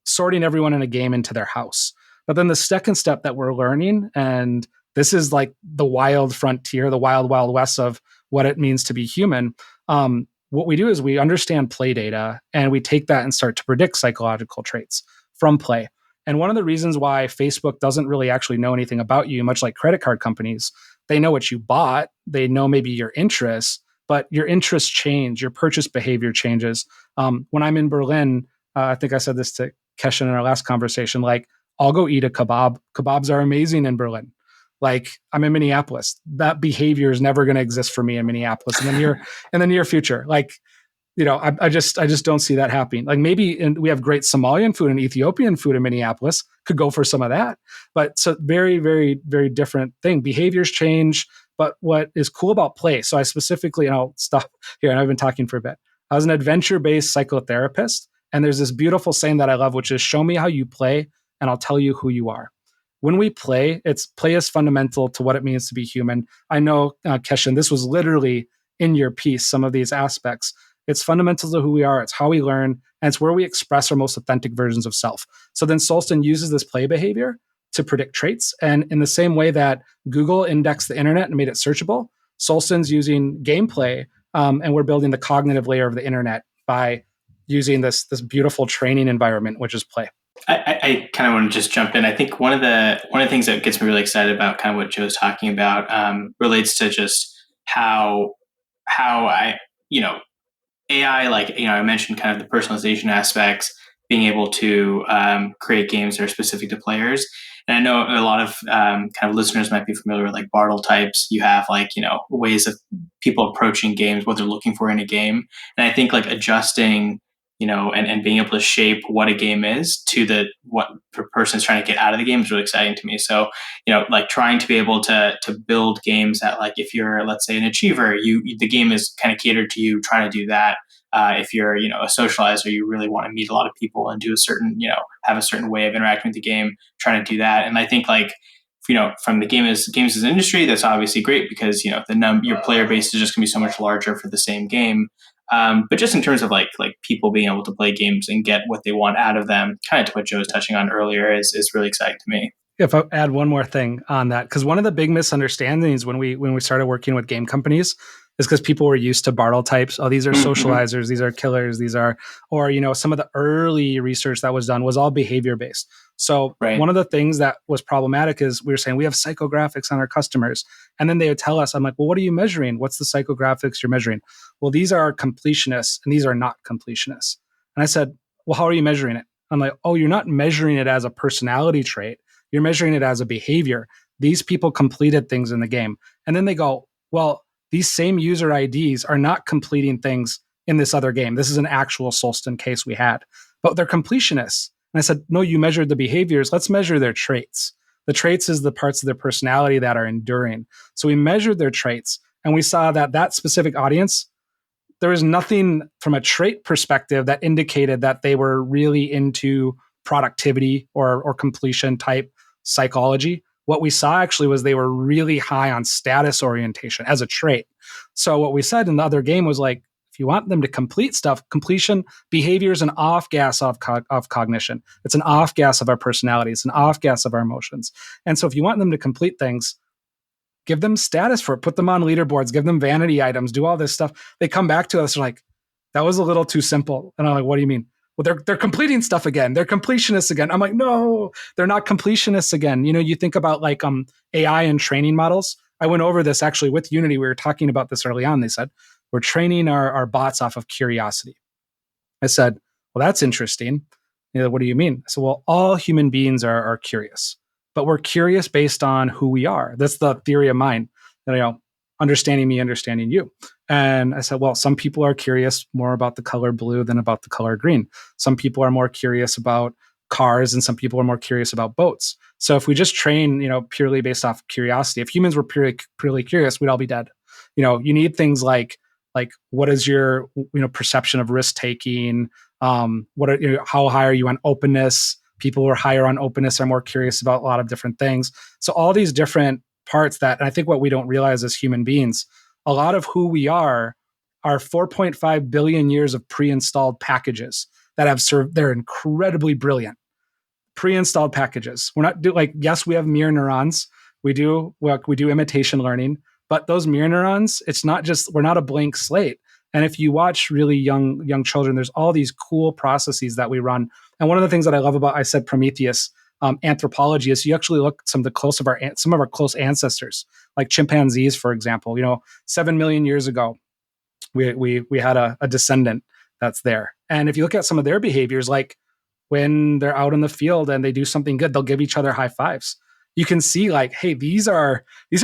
sorting everyone in a game into their house. But then the second step that we're learning, and this is like the wild frontier, the wild, wild west of what it means to be human. What we do is we understand play data and we take that and start to predict psychological traits from play. And one of the reasons why Facebook doesn't really actually know anything about you, much like credit card companies, they know what you bought, they know maybe your interests, but your interests change, your purchase behavior changes. When I'm in Berlin, I think I said this to Kishen in our last conversation, like I'll go eat a kebab. Kebabs are amazing in Berlin. Like I'm in Minneapolis. That behavior is never going to exist for me in Minneapolis in the near future. Like, I just don't see that happening. Like maybe we have great Somalian food and Ethiopian food in Minneapolis. Could go for some of that. But so very, very, very different thing. Behaviors change. But what is cool about play? So I specifically, and I'll stop here, and I've been talking for a bit. I was an adventure-based psychotherapist, and there's this beautiful saying that I love, which is show me how you play, and I'll tell you who you are. When we play, play is fundamental to what it means to be human. I know, Kishen, this was literally in your piece, some of these aspects. It's fundamental to who we are. It's how we learn, and it's where we express our most authentic versions of self. So then Solsten uses this play behavior to predict traits. And in the same way that Google indexed the internet and made it searchable, Solsten's using gameplay, and we're building the cognitive layer of the internet by using this beautiful training environment, which is play. I kind of want to just jump in. I think one of the things that gets me really excited about kind of what Joe's talking about relates to just how I, AI, like, I mentioned kind of the personalization aspects, being able to create games that are specific to players. And I know a lot of kind of listeners might be familiar with like Bartle types. You have like, ways of people approaching games, what they're looking for in a game. And I think like adjusting, and being able to shape what a game is to what the person's trying to get out of the game is really exciting to me. So, like trying to be able to build games that like, if you're, let's say, an achiever, the game is kind of catered to you trying to do that. If you're, a socializer, you really want to meet a lot of people and do a certain, have a certain way of interacting with the game, trying to do that. And I think like, from the games as an industry, that's obviously great because, your player base is just gonna be so much larger for the same game. But just in terms of like people being able to play games and get what they want out of them, kind of to what Joe was touching on earlier is really exciting to me. If I add one more thing on that, because one of the big misunderstandings when we started working with game companies is because people were used to Bartle types. Oh, these are socializers, these are killers, these are, or, some of the early research that was done was all behavior based. So One of the things that was problematic is we were saying we have psychographics on our customers. And then they would tell us, I'm like, well, what are you measuring? What's the psychographics you're measuring? Well, these are completionists and these are not completionists. And I said, well, how are you measuring it? I'm like, oh, you're not measuring it as a personality trait. You're measuring it as a behavior. These people completed things in the game. And then they go, well, these same user IDs are not completing things in this other game. This is an actual Solsten case we had, but they're completionists. And I said, no, you measured the behaviors. Let's measure their traits. The traits is the parts of their personality that are enduring. So we measured their traits and we saw that specific audience, there was nothing from a trait perspective that indicated that they were really into productivity or completion type psychology. What we saw actually was they were really high on status orientation as a trait. So what we said in the other game was like, if you want them to complete stuff, completion behavior is an off gas of cognition. It's an off gas of our personality. It's an off gas of our emotions. And so if you want them to complete things, give them status for it, put them on leaderboards, give them vanity items, do all this stuff. They come back to us like, that was a little too simple. And I'm like, what do you mean? Well, they're completing stuff again. They're completionists again. I'm like, no, they're not completionists again. You think about like AI and training models. I went over this actually with Unity. We were talking about this early on. They said, we're training our bots off of curiosity. I said, well, that's interesting. What do you mean? So, well, all human beings are curious, but we're curious based on who we are. That's the theory of mind. Understanding me, understanding you. And I said, well, some people are curious more about the color blue than about the color green. Some people are more curious about cars, and some people are more curious about boats. So if we just train, purely based off curiosity, if humans were purely curious, we'd all be dead. You need things like what is your perception of risk taking? How high are you on openness? People who are higher on openness are more curious about a lot of different things. So all these different parts that, and I think what we don't realize as human beings, a lot of who we are 4.5 billion years of pre-installed packages that have served. They're incredibly brilliant pre-installed packages. We're not yes, we have mirror neurons. We do imitation learning, but those mirror neurons, it's not just, we're not a blank slate. And if you watch really young children, there's all these cool processes that we run. And one of the things that I love about, I said Prometheus, anthropology, is you actually look at some of our close ancestors, like chimpanzees, for example. 7 million years ago, we had a descendant that's there. And if you look at some of their behaviors, like when they're out in the field and they do something good, they'll give each other high fives. You can see hey, these are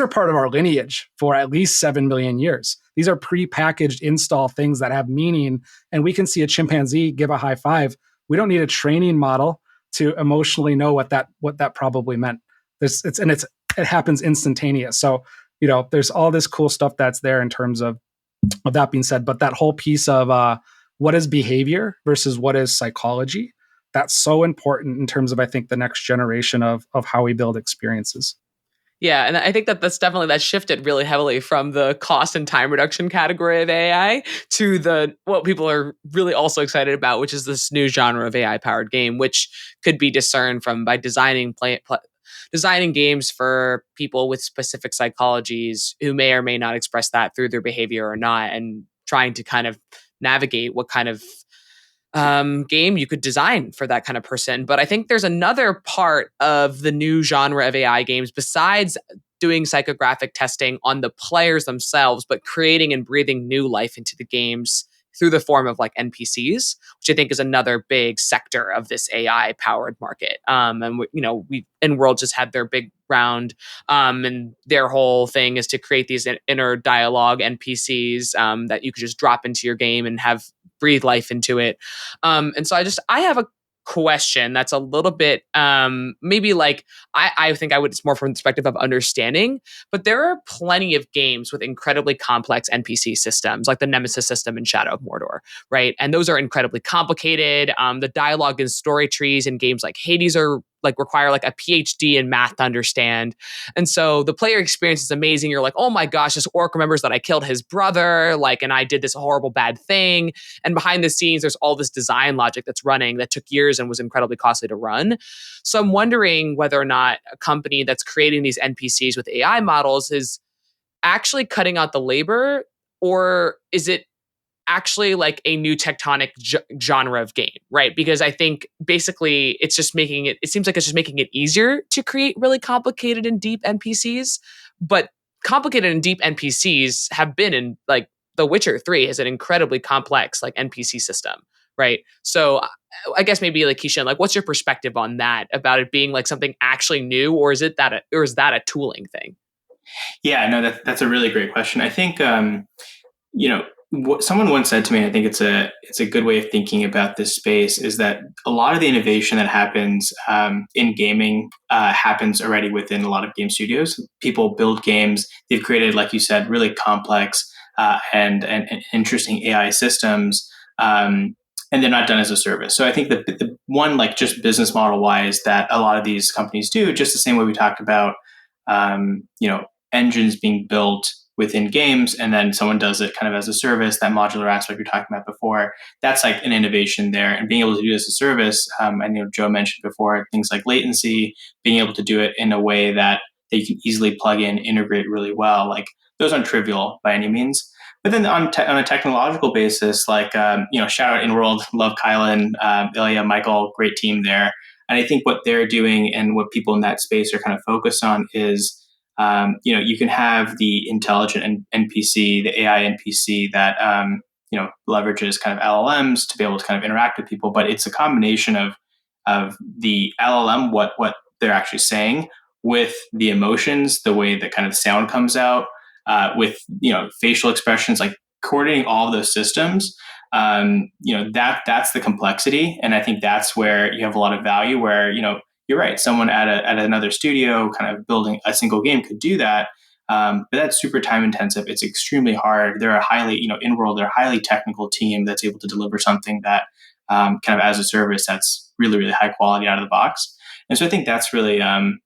part of our lineage for at least 7 million years. These are pre-packaged install things that have meaning. And we can see a chimpanzee give a high five. We don't need a training model to emotionally know what that probably meant. It happens instantaneous. So, there's all this cool stuff that's there in terms of that being said, but that whole piece of what is behavior versus what is psychology, that's so important in terms of, I think, the next generation of how we build experiences. Yeah, and I think that shifted really heavily from the cost and time reduction category of AI to what people are really also excited about, which is this new genre of AI powered game, which could be discerned by designing games for people with specific psychologies who may or may not express that through their behavior or not, and trying to kind of navigate what kind of game you could design for that kind of person. But I think there's another part of the new genre of AI games besides doing psychographic testing on the players themselves, but creating and breathing new life into the games through the form of NPCs, which I think is another big sector of this AI powered market. And World just had their big round, and their whole thing is to create these inner dialogue NPCs that you could just drop into your game and have breathe life into it. And so I have a question that's a little bit maybe I think it's more from the perspective of understanding, but there are plenty of games with incredibly complex NPC systems, like the Nemesis system in Shadow of Mordor, right? And those are incredibly complicated. The dialogue and story trees in games like Hades are require a PhD in math to understand. And so the player experience is amazing. You're like, oh my gosh, this orc remembers that I killed his brother, and I did this horrible bad thing. And behind the scenes, there's all this design logic that's running that took years and was incredibly costly to run. So I'm wondering whether or not a company that's creating these NPCs with AI models is actually cutting out the labor, or is it actually a new tectonic genre of game, right? Because I think basically it seems like it's just making it easier to create really complicated and deep NPCs, but complicated and deep NPCs have been in The Witcher 3 is an incredibly complex NPC system, right? So I guess maybe Kishen, what's your perspective on that, about it being something actually new, or is that a tooling thing? Yeah, no, that's a really great question. I think what someone once said to me, I think it's a good way of thinking about this space, is that a lot of the innovation that happens in gaming happens already within a lot of game studios. People build games. They've created, like you said, really complex and interesting AI systems, and they're not done as a service. So I think the one, just business model wise, that a lot of these companies do, just the same way we talked about, engines being built within games, and then someone does it kind of as a service, that modular aspect we were talking about before, that's an innovation there. And being able to do this as a service, I know Joe mentioned before, things like latency, being able to do it in a way that you can easily plug in, integrate really well, those aren't trivial by any means. But then on a technological basis, shout out InWorld, love Kylan, Ilya, Michael, great team there. And I think what they're doing and what people in that space are kind of focused on is You can have the intelligent NPC, the AI NPC that leverages kind of LLMs to be able to kind of interact with people, but it's a combination of the LLM, what they're actually saying, with the emotions, the way that kind of sound comes out, with facial expressions, like coordinating all of those systems. That's the complexity, and I think that's where you have a lot of value. Where you're right, someone at another studio, kind of building a single game, could do that. But that's super time intensive. It's extremely hard. They're a highly, in-world, they're a highly technical team that's able to deliver something that kind of as a service that's really, really high quality out of the box. And so I think that's really,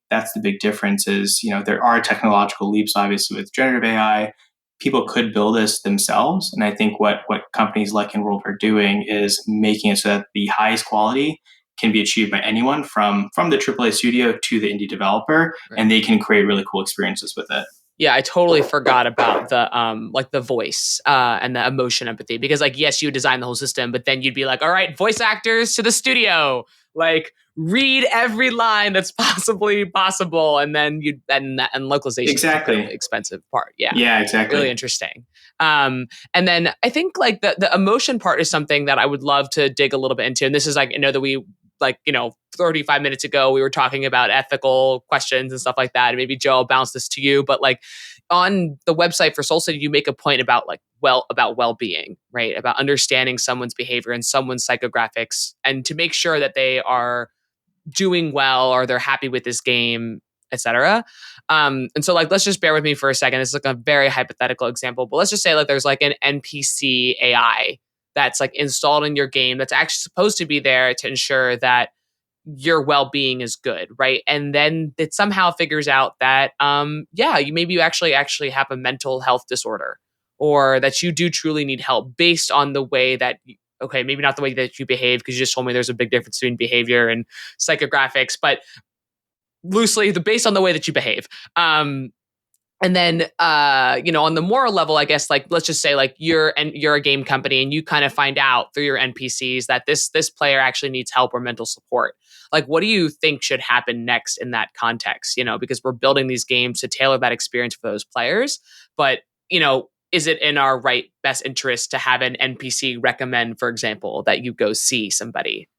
that's the big difference is, there are technological leaps, obviously, with generative AI. People could build this themselves. And I think what companies like InWorld are doing is making it so that the highest quality can be achieved by anyone from the AAA studio to the indie developer, right. And they can create really cool experiences with it. Yeah, I totally forgot about the voice and the emotion empathy, because yes, you would design the whole system, but then you'd be like, all right, voice actors to the studio, read every line that's possibly possible, and then and localization exactly is the expensive part. Yeah, exactly. Really interesting. And then I think the emotion part is something that I would love to dig a little bit into. And this is I know that we 35 minutes ago, we were talking about ethical questions and stuff like that. And maybe Joe, I'll bounce this to you, but on the website for Solsten, you make a point about about well-being, right? About understanding someone's behavior and someone's psychographics, and to make sure that they are doing well or they're happy with this game, etc. And so let's just bear with me for a second. This is a very hypothetical example, but let's just say there's an NPC AI that's installed in your game that's actually supposed to be there to ensure that your well-being is good, right? And then it somehow figures out that you actually have a mental health disorder, or that you do truly need help based on the way that maybe not the way that you behave, because you just told me there's a big difference between behavior and psychographics, but loosely based on the way that you behave. And then, on the moral level, I guess, let's just say, you're a game company and you kind of find out through your NPCs that this player actually needs help or mental support. What do you think should happen next in that context? Because we're building these games to tailor that experience for those players. But, is it in our best interest to have an NPC recommend, for example, that you go see somebody?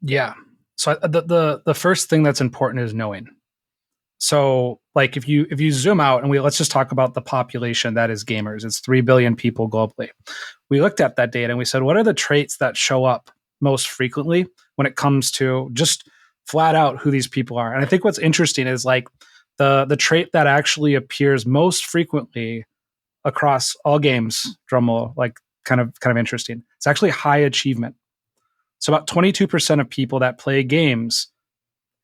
Yeah. So the first thing that's important is knowing. So if you zoom out and let's just talk about the population that is gamers. It's 3 billion people globally. We looked at that data and we said, what are the traits that show up most frequently when it comes to just flat out who these people are? And I think what's interesting is the trait that actually appears most frequently across all games, drumroll, kind of interesting. It's actually high achievement. So about 22% of people that play games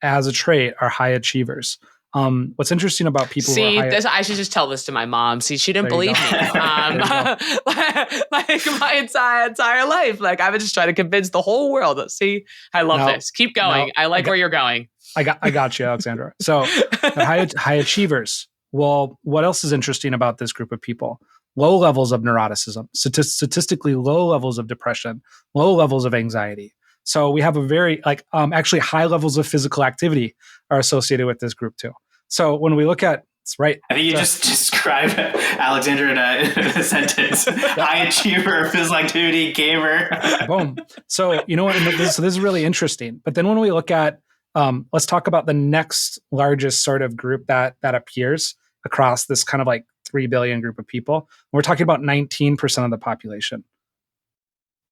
as a trait are high achievers. What's interesting about people who are I should just tell this to my mom. See, she didn't believe me. My entire life. I was just trying to convince the whole world. See, I love this. Keep going. I like where you're going. I got you, Alexandra. So high achievers. Well, what else is interesting about this group of people? Low levels of neuroticism, statistically low levels of depression, low levels of anxiety. So we have a very actually high levels of physical activity are associated with this group too. So when we look at right, I think you just described Alexandra in a sentence: high achiever, physical activity, gamer. Boom. So this is really interesting. But then when we look at let's talk about the next largest sort of group that appears across this kind of 3 billion group of people. We're talking about 19% of the population.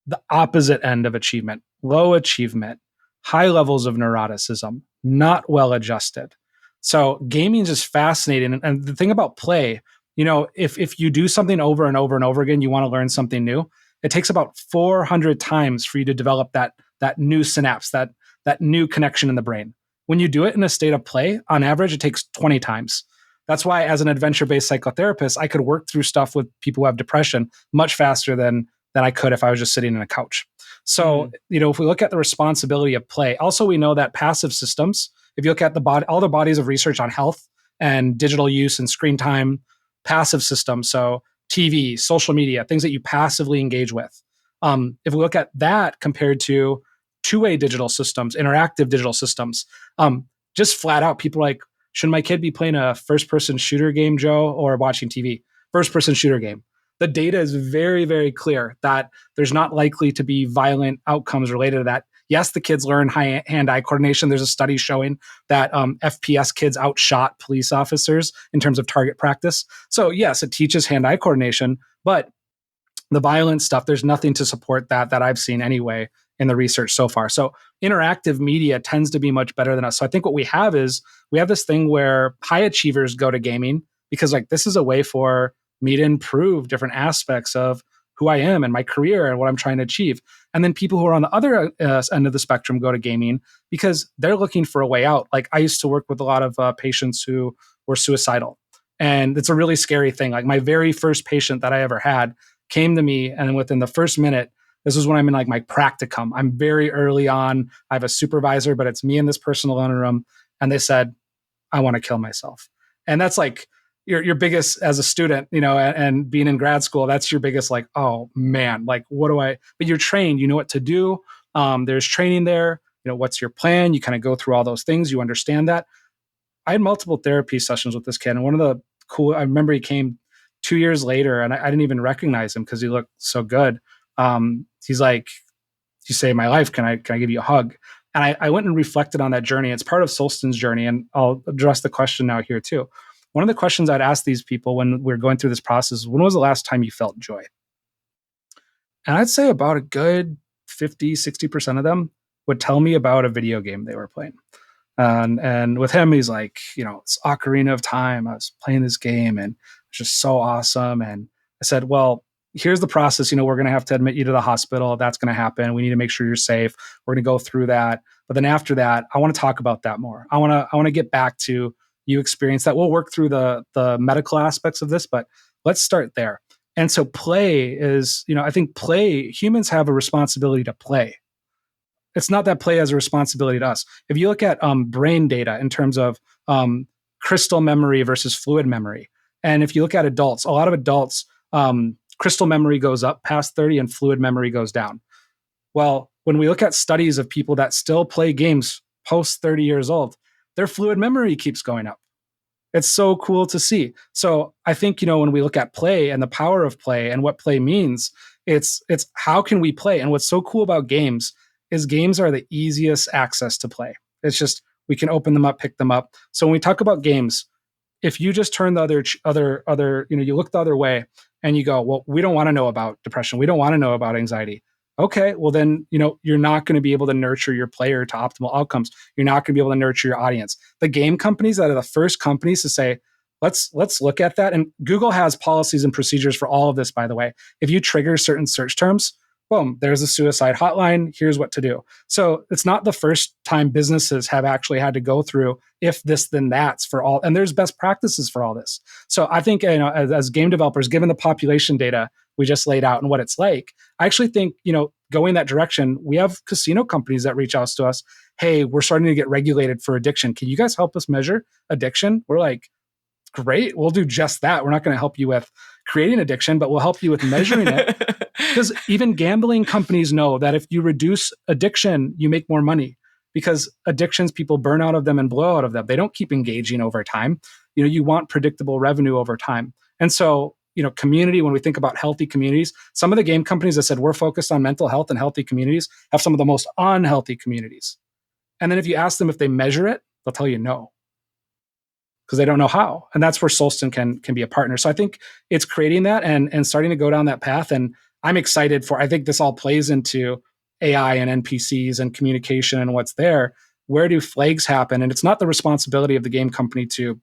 The opposite end of achievement, low achievement, high levels of neuroticism, not well adjusted. So gaming is just fascinating. And the thing about play, if you do something over and over and over again, you want to learn something new, it takes about 400 times for you to develop that new synapse, that new connection in the brain. When you do it in a state of play, on average, it takes 20 times. That's why as an adventure-based psychotherapist, I could work through stuff with people who have depression much faster than I could if I was just sitting in a couch. So, if we look at the responsibility of play, also we know that passive systems, if you look at all the bodies of research on health and digital use and screen time, passive systems, so TV, social media, things that you passively engage with. If we look at that compared to two-way digital systems, interactive digital systems, just flat out, people should my kid be playing a first-person shooter game, Joe, or watching TV? First-person shooter game. The data is very, very clear that there's not likely to be violent outcomes related to that. Yes, the kids learn hand-eye coordination. There's a study showing that FPS kids outshot police officers in terms of target practice. So yes, it teaches hand-eye coordination, but the violent stuff, there's nothing to support that I've seen anyway in the research so far. So interactive media tends to be much better than us. So I think what we have is we have this thing where high achievers go to gaming because like this is a way for me to improve different aspects of who I am and my career and what I'm trying to achieve. And then people who are on the other end of the spectrum go to gaming because they're looking for a way out. Like I used to work with a lot of patients who were suicidal. And it's a really scary thing. Like my very first patient that I ever had came to me, and within the first minute, this was when I'm in like my practicum. I'm very early on. I have a supervisor, but it's me and this person alone in a room. And they said, I want to kill myself. And that's like your biggest as a student, and being in grad school, that's your biggest like, oh man, like what do I, but you're trained, you know what to do. There's training there. What's your plan? You kind of go through all those things. You understand that. I had multiple therapy sessions with this kid. And one of the I remember he came 2 years later and I didn't even recognize him because he looked so good. He's like, you saved my life. Can I give you a hug? And I went and reflected on that journey. It's part of Solsten's journey. And I'll address the question now here too. One of the questions I'd ask these people when we're going through this process, when was the last time you felt joy? And I'd say about a good 50, 60% of them would tell me about a video game they were playing. And with him, he's like, it's Ocarina of Time. I was playing this game and it's just so awesome. And I said, well, here's the process. We're going to have to admit you to the hospital. That's going to happen. We need to make sure you're safe. We're going to go through that. But then after that, I want to talk about that more. I want to get back to you experience that. We'll work through the medical aspects of this, but let's start there. And so play is, I think humans have a responsibility to play. It's not that play has a responsibility to us. If you look at brain data in terms of crystal memory versus fluid memory, and if you look at adults, a lot of adults, crystal memory goes up past 30 and fluid memory goes down. Well, when we look at studies of people that still play games post 30 years old, their fluid memory keeps going up. It's so cool to see. So I think, when we look at play and the power of play and what play means, it's how can we play? And what's so cool about games is games are the easiest access to play. It's just, we can open them up, pick them up. So when we talk about games, if you just turn the other, you look the other way and you go, well, we don't want to know about depression. We don't want to know about anxiety. Okay, well then, you're not going to be able to nurture your player to optimal outcomes. You're not going to be able to nurture your audience. The game companies that are the first companies to say, let's look at that. And Google has policies and procedures for all of this, by the way. If you trigger certain search terms, boom, there's a suicide hotline. Here's what to do. So it's not the first time businesses have actually had to go through if this, then that's for all. And there's best practices for all this. So I think, as game developers, given the population data we just laid out and what it's like, I actually think, going that direction, we have casino companies that reach out to us. Hey, we're starting to get regulated for addiction. Can you guys help us measure addiction? We're like, great, we'll do just that. We're not going to help you with creating addiction, but we'll help you with measuring it. Because even gambling companies know that if you reduce addiction, you make more money. Because addictions, people burn out of them and blow out of them. They don't keep engaging over time. You want predictable revenue over time. And so, community, when we think about healthy communities, some of the game companies that said we're focused on mental health and healthy communities have some of the most unhealthy communities. And then if you ask them if they measure it, they'll tell you no, because they don't know how. And that's where Solsten can be a partner. So I think it's creating that and starting to go down that path. And I'm excited I think this all plays into AI and NPCs and communication and what's there. Where do flags happen? And it's not the responsibility of the game company to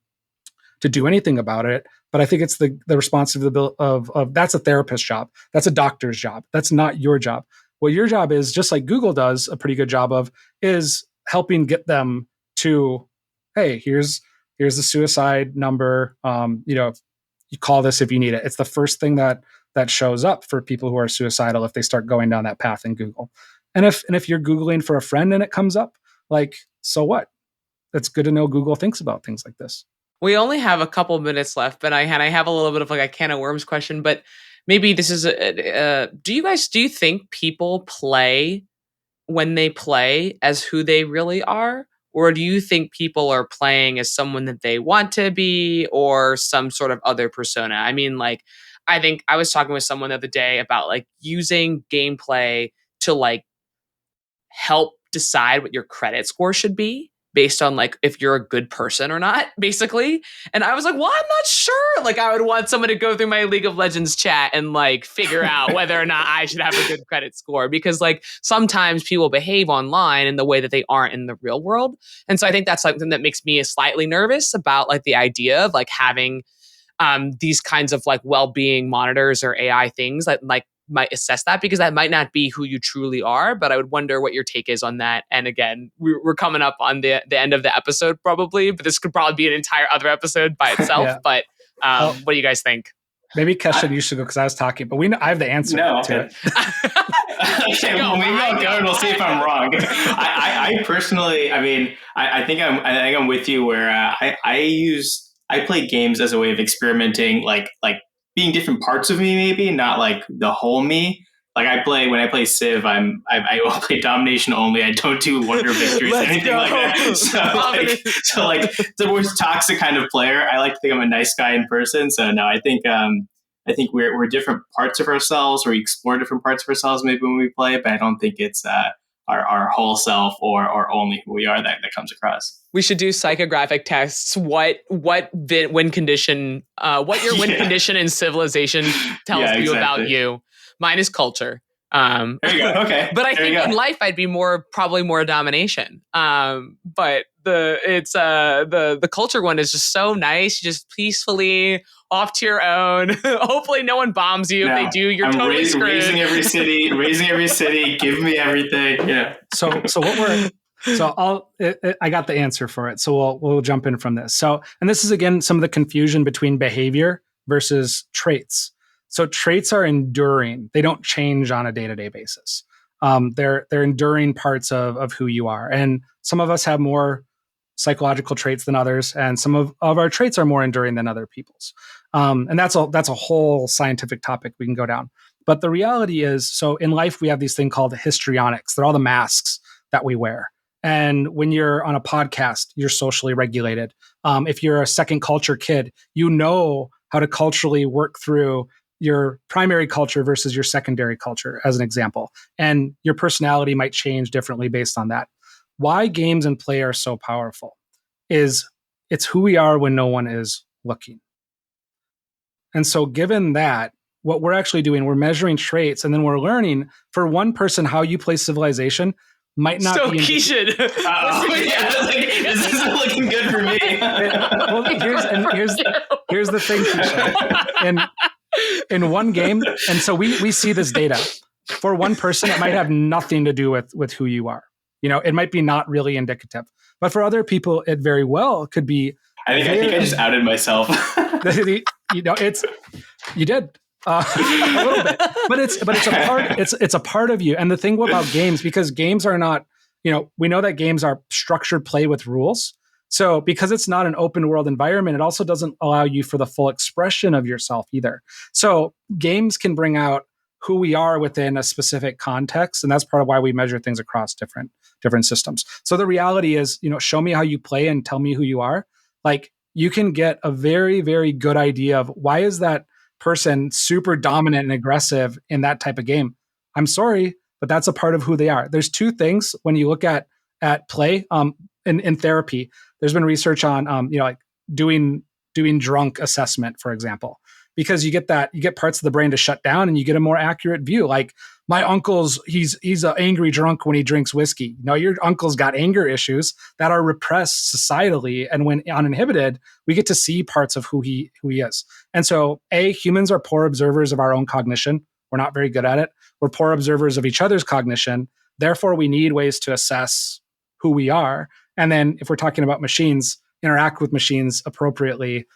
do anything about it, but I think it's the responsibility of that's a therapist's job. That's a doctor's job. That's not your job. What your job is, just like Google does a pretty good job of, is helping get them to, hey, here's the suicide number. You call this if you need it. It's the first thing that shows up for people who are suicidal if they start going down that path in Google. And if you're Googling for a friend and it comes up, like, so what? It's good to know Google thinks about things like this. We only have a couple minutes left, but I have a little bit of like a can of worms question, but maybe this is do you think people play when they play as who they really are? Or do you think people are playing as someone that they want to be or some sort of other persona? I mean, like, I think I was talking with someone the other day about like using gameplay to like help decide what your credit score should be based on like if you're a good person or not, basically. And I was like, well, I'm not sure. Like, I would want someone to go through my League of Legends chat and like figure out whether or not I should have a good credit score, because like sometimes people behave online in the way that they aren't in the real world. And so I think that's something that makes me slightly nervous about like the idea of like having these kinds of like well-being monitors or AI things that like might assess that, because that might not be who you truly are. But I would wonder what your take is on that. And again, we're coming up on the end of the episode probably, but this could probably be an entire other episode by itself. Yeah. But what do you guys think? Maybe Kishen, you should go because I was talking, but I have the answer to it. Okay, well, maybe I'll go and we'll see if I'm wrong. I personally, I mean, I think I'm with you where I play games as a way of experimenting, like being different parts of me, maybe not like the whole me. Like when I play Civ, I will play domination only. I don't do wonder victories or anything like that. So like the most toxic kind of player. I like to think I'm a nice guy in person. So no, I think we're different parts of ourselves, or we explore different parts of ourselves maybe when we play. But I don't think it's our whole self or only who we are that comes across. We should do psychographic tests. What win condition, what your win condition in Civilization tells you about you. Mine is culture. There you go. Okay. But I think in life I'd be probably more domination. But the culture one is just so nice. You just peacefully off to your own. Hopefully no one bombs you. If they do, you're totally screwed. Raising every city, give me everything. Yeah. I got the answer for it. So we'll jump in from this. So, and this is again some of the confusion between behavior versus traits. So traits are enduring. They don't change on a day-to-day basis. They're enduring parts of who you are. And some of us have more psychological traits than others, and some of our traits are more enduring than other people's. And that's a whole scientific topic we can go down. But the reality is, so in life, we have these things called histrionics. They're all the masks that we wear. And when you're on a podcast, you're socially regulated. If you're a second culture kid, you know how to culturally work through your primary culture versus your secondary culture, as an example. And your personality might change differently based on that. Why games and play are so powerful is it's who we are when no one is looking. And so given that, what we're actually doing, we're measuring traits, and then we're learning for one person how you play Civilization might not be. So Kishen. This isn't looking good for me. Well, here's the thing, Kishen. In one game, and so we see this data. For one person, it might have nothing to do with who you are. You know, it might be not really indicative. But for other people, it very well could be. I think I just outed myself. You did. A little bit, but it's a part of you. And the thing about games, because games are not, we know that games are structured play with rules. So because it's not an open world environment, it also doesn't allow you for the full expression of yourself either. So games can bring out who we are within a specific context, and that's part of why we measure things across different systems. So the reality is, show me how you play and tell me who you are. Like, you can get a very, very good idea of why is that person super dominant and aggressive in that type of game. I'm sorry, but that's a part of who they are. There's two things when you look at play in therapy. There's been research on like doing drunk assessment, for example, because you get parts of the brain to shut down and you get a more accurate view. Like, my uncle's he's an angry drunk when he drinks whiskey. No, your uncle's got anger issues that are repressed societally, and when uninhibited, we get to see parts of who he is. And so, humans are poor observers of our own cognition. We're not very good at it. We're poor observers of each other's cognition. Therefore, we need ways to assess who we are. And then, if we're talking about machines, interact with machines appropriately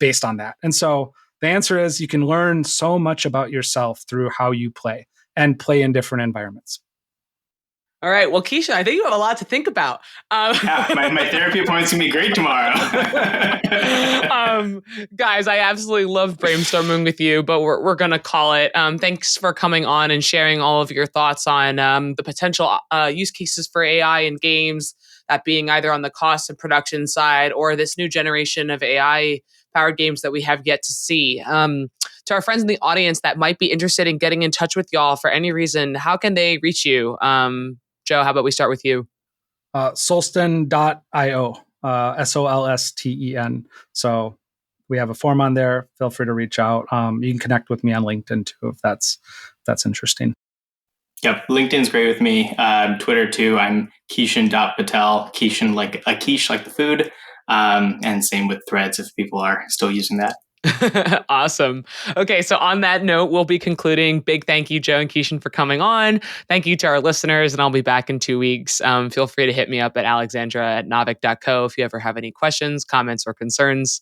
based on that. And so, the answer is you can learn so much about yourself through how you play and play in different environments. All right. Well, Kishen, I think you have a lot to think about. Yeah, my therapy appointment's going to be great tomorrow. Guys, I absolutely loved brainstorming with you, but we're going to call it. Thanks for coming on and sharing all of your thoughts on the potential use cases for AI in games, that being either on the cost and production side or this new generation of AI-powered games that we have yet to see. To our friends in the audience that might be interested in getting in touch with y'all for any reason, how can they reach you? Joe, how about we start with you? Solsten.io, Solsten. So we have a form on there. Feel free to reach out. You can connect with me on LinkedIn too, if that's interesting. Yep, LinkedIn's great with me. Twitter too. I'm Kishen.Patel. Kishen like a quiche, like the food. And same with Threads if people are still using that. Awesome. Okay, so on that note, we'll be concluding. Big thank you, Joe and Kishen, for coming on. Thank you to our listeners, and I'll be back in 2 weeks. Feel free to hit me up at alexandra@naavik.co if you ever have any questions, comments, or concerns.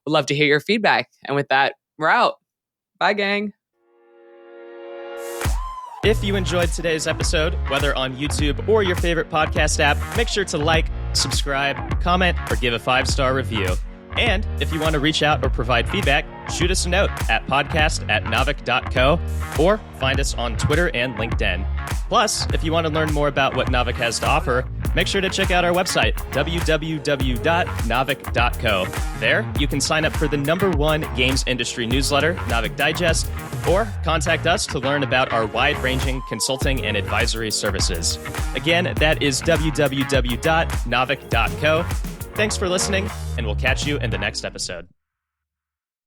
We'd love to hear your feedback. And with that, we're out. Bye, gang. If you enjoyed today's episode, whether on YouTube or your favorite podcast app, make sure to like, subscribe, comment, or give a 5-star review. And if you want to reach out or provide feedback, shoot us a note at podcast@naavik.co or find us on Twitter and LinkedIn. Plus, if you want to learn more about what Naavik has to offer, make sure to check out our website, www.naavik.co. There, you can sign up for the #1 games industry newsletter, Naavik Digest, or contact us to learn about our wide-ranging consulting and advisory services. Again, that is www.naavik.co. Thanks for listening, and we'll catch you in the next episode.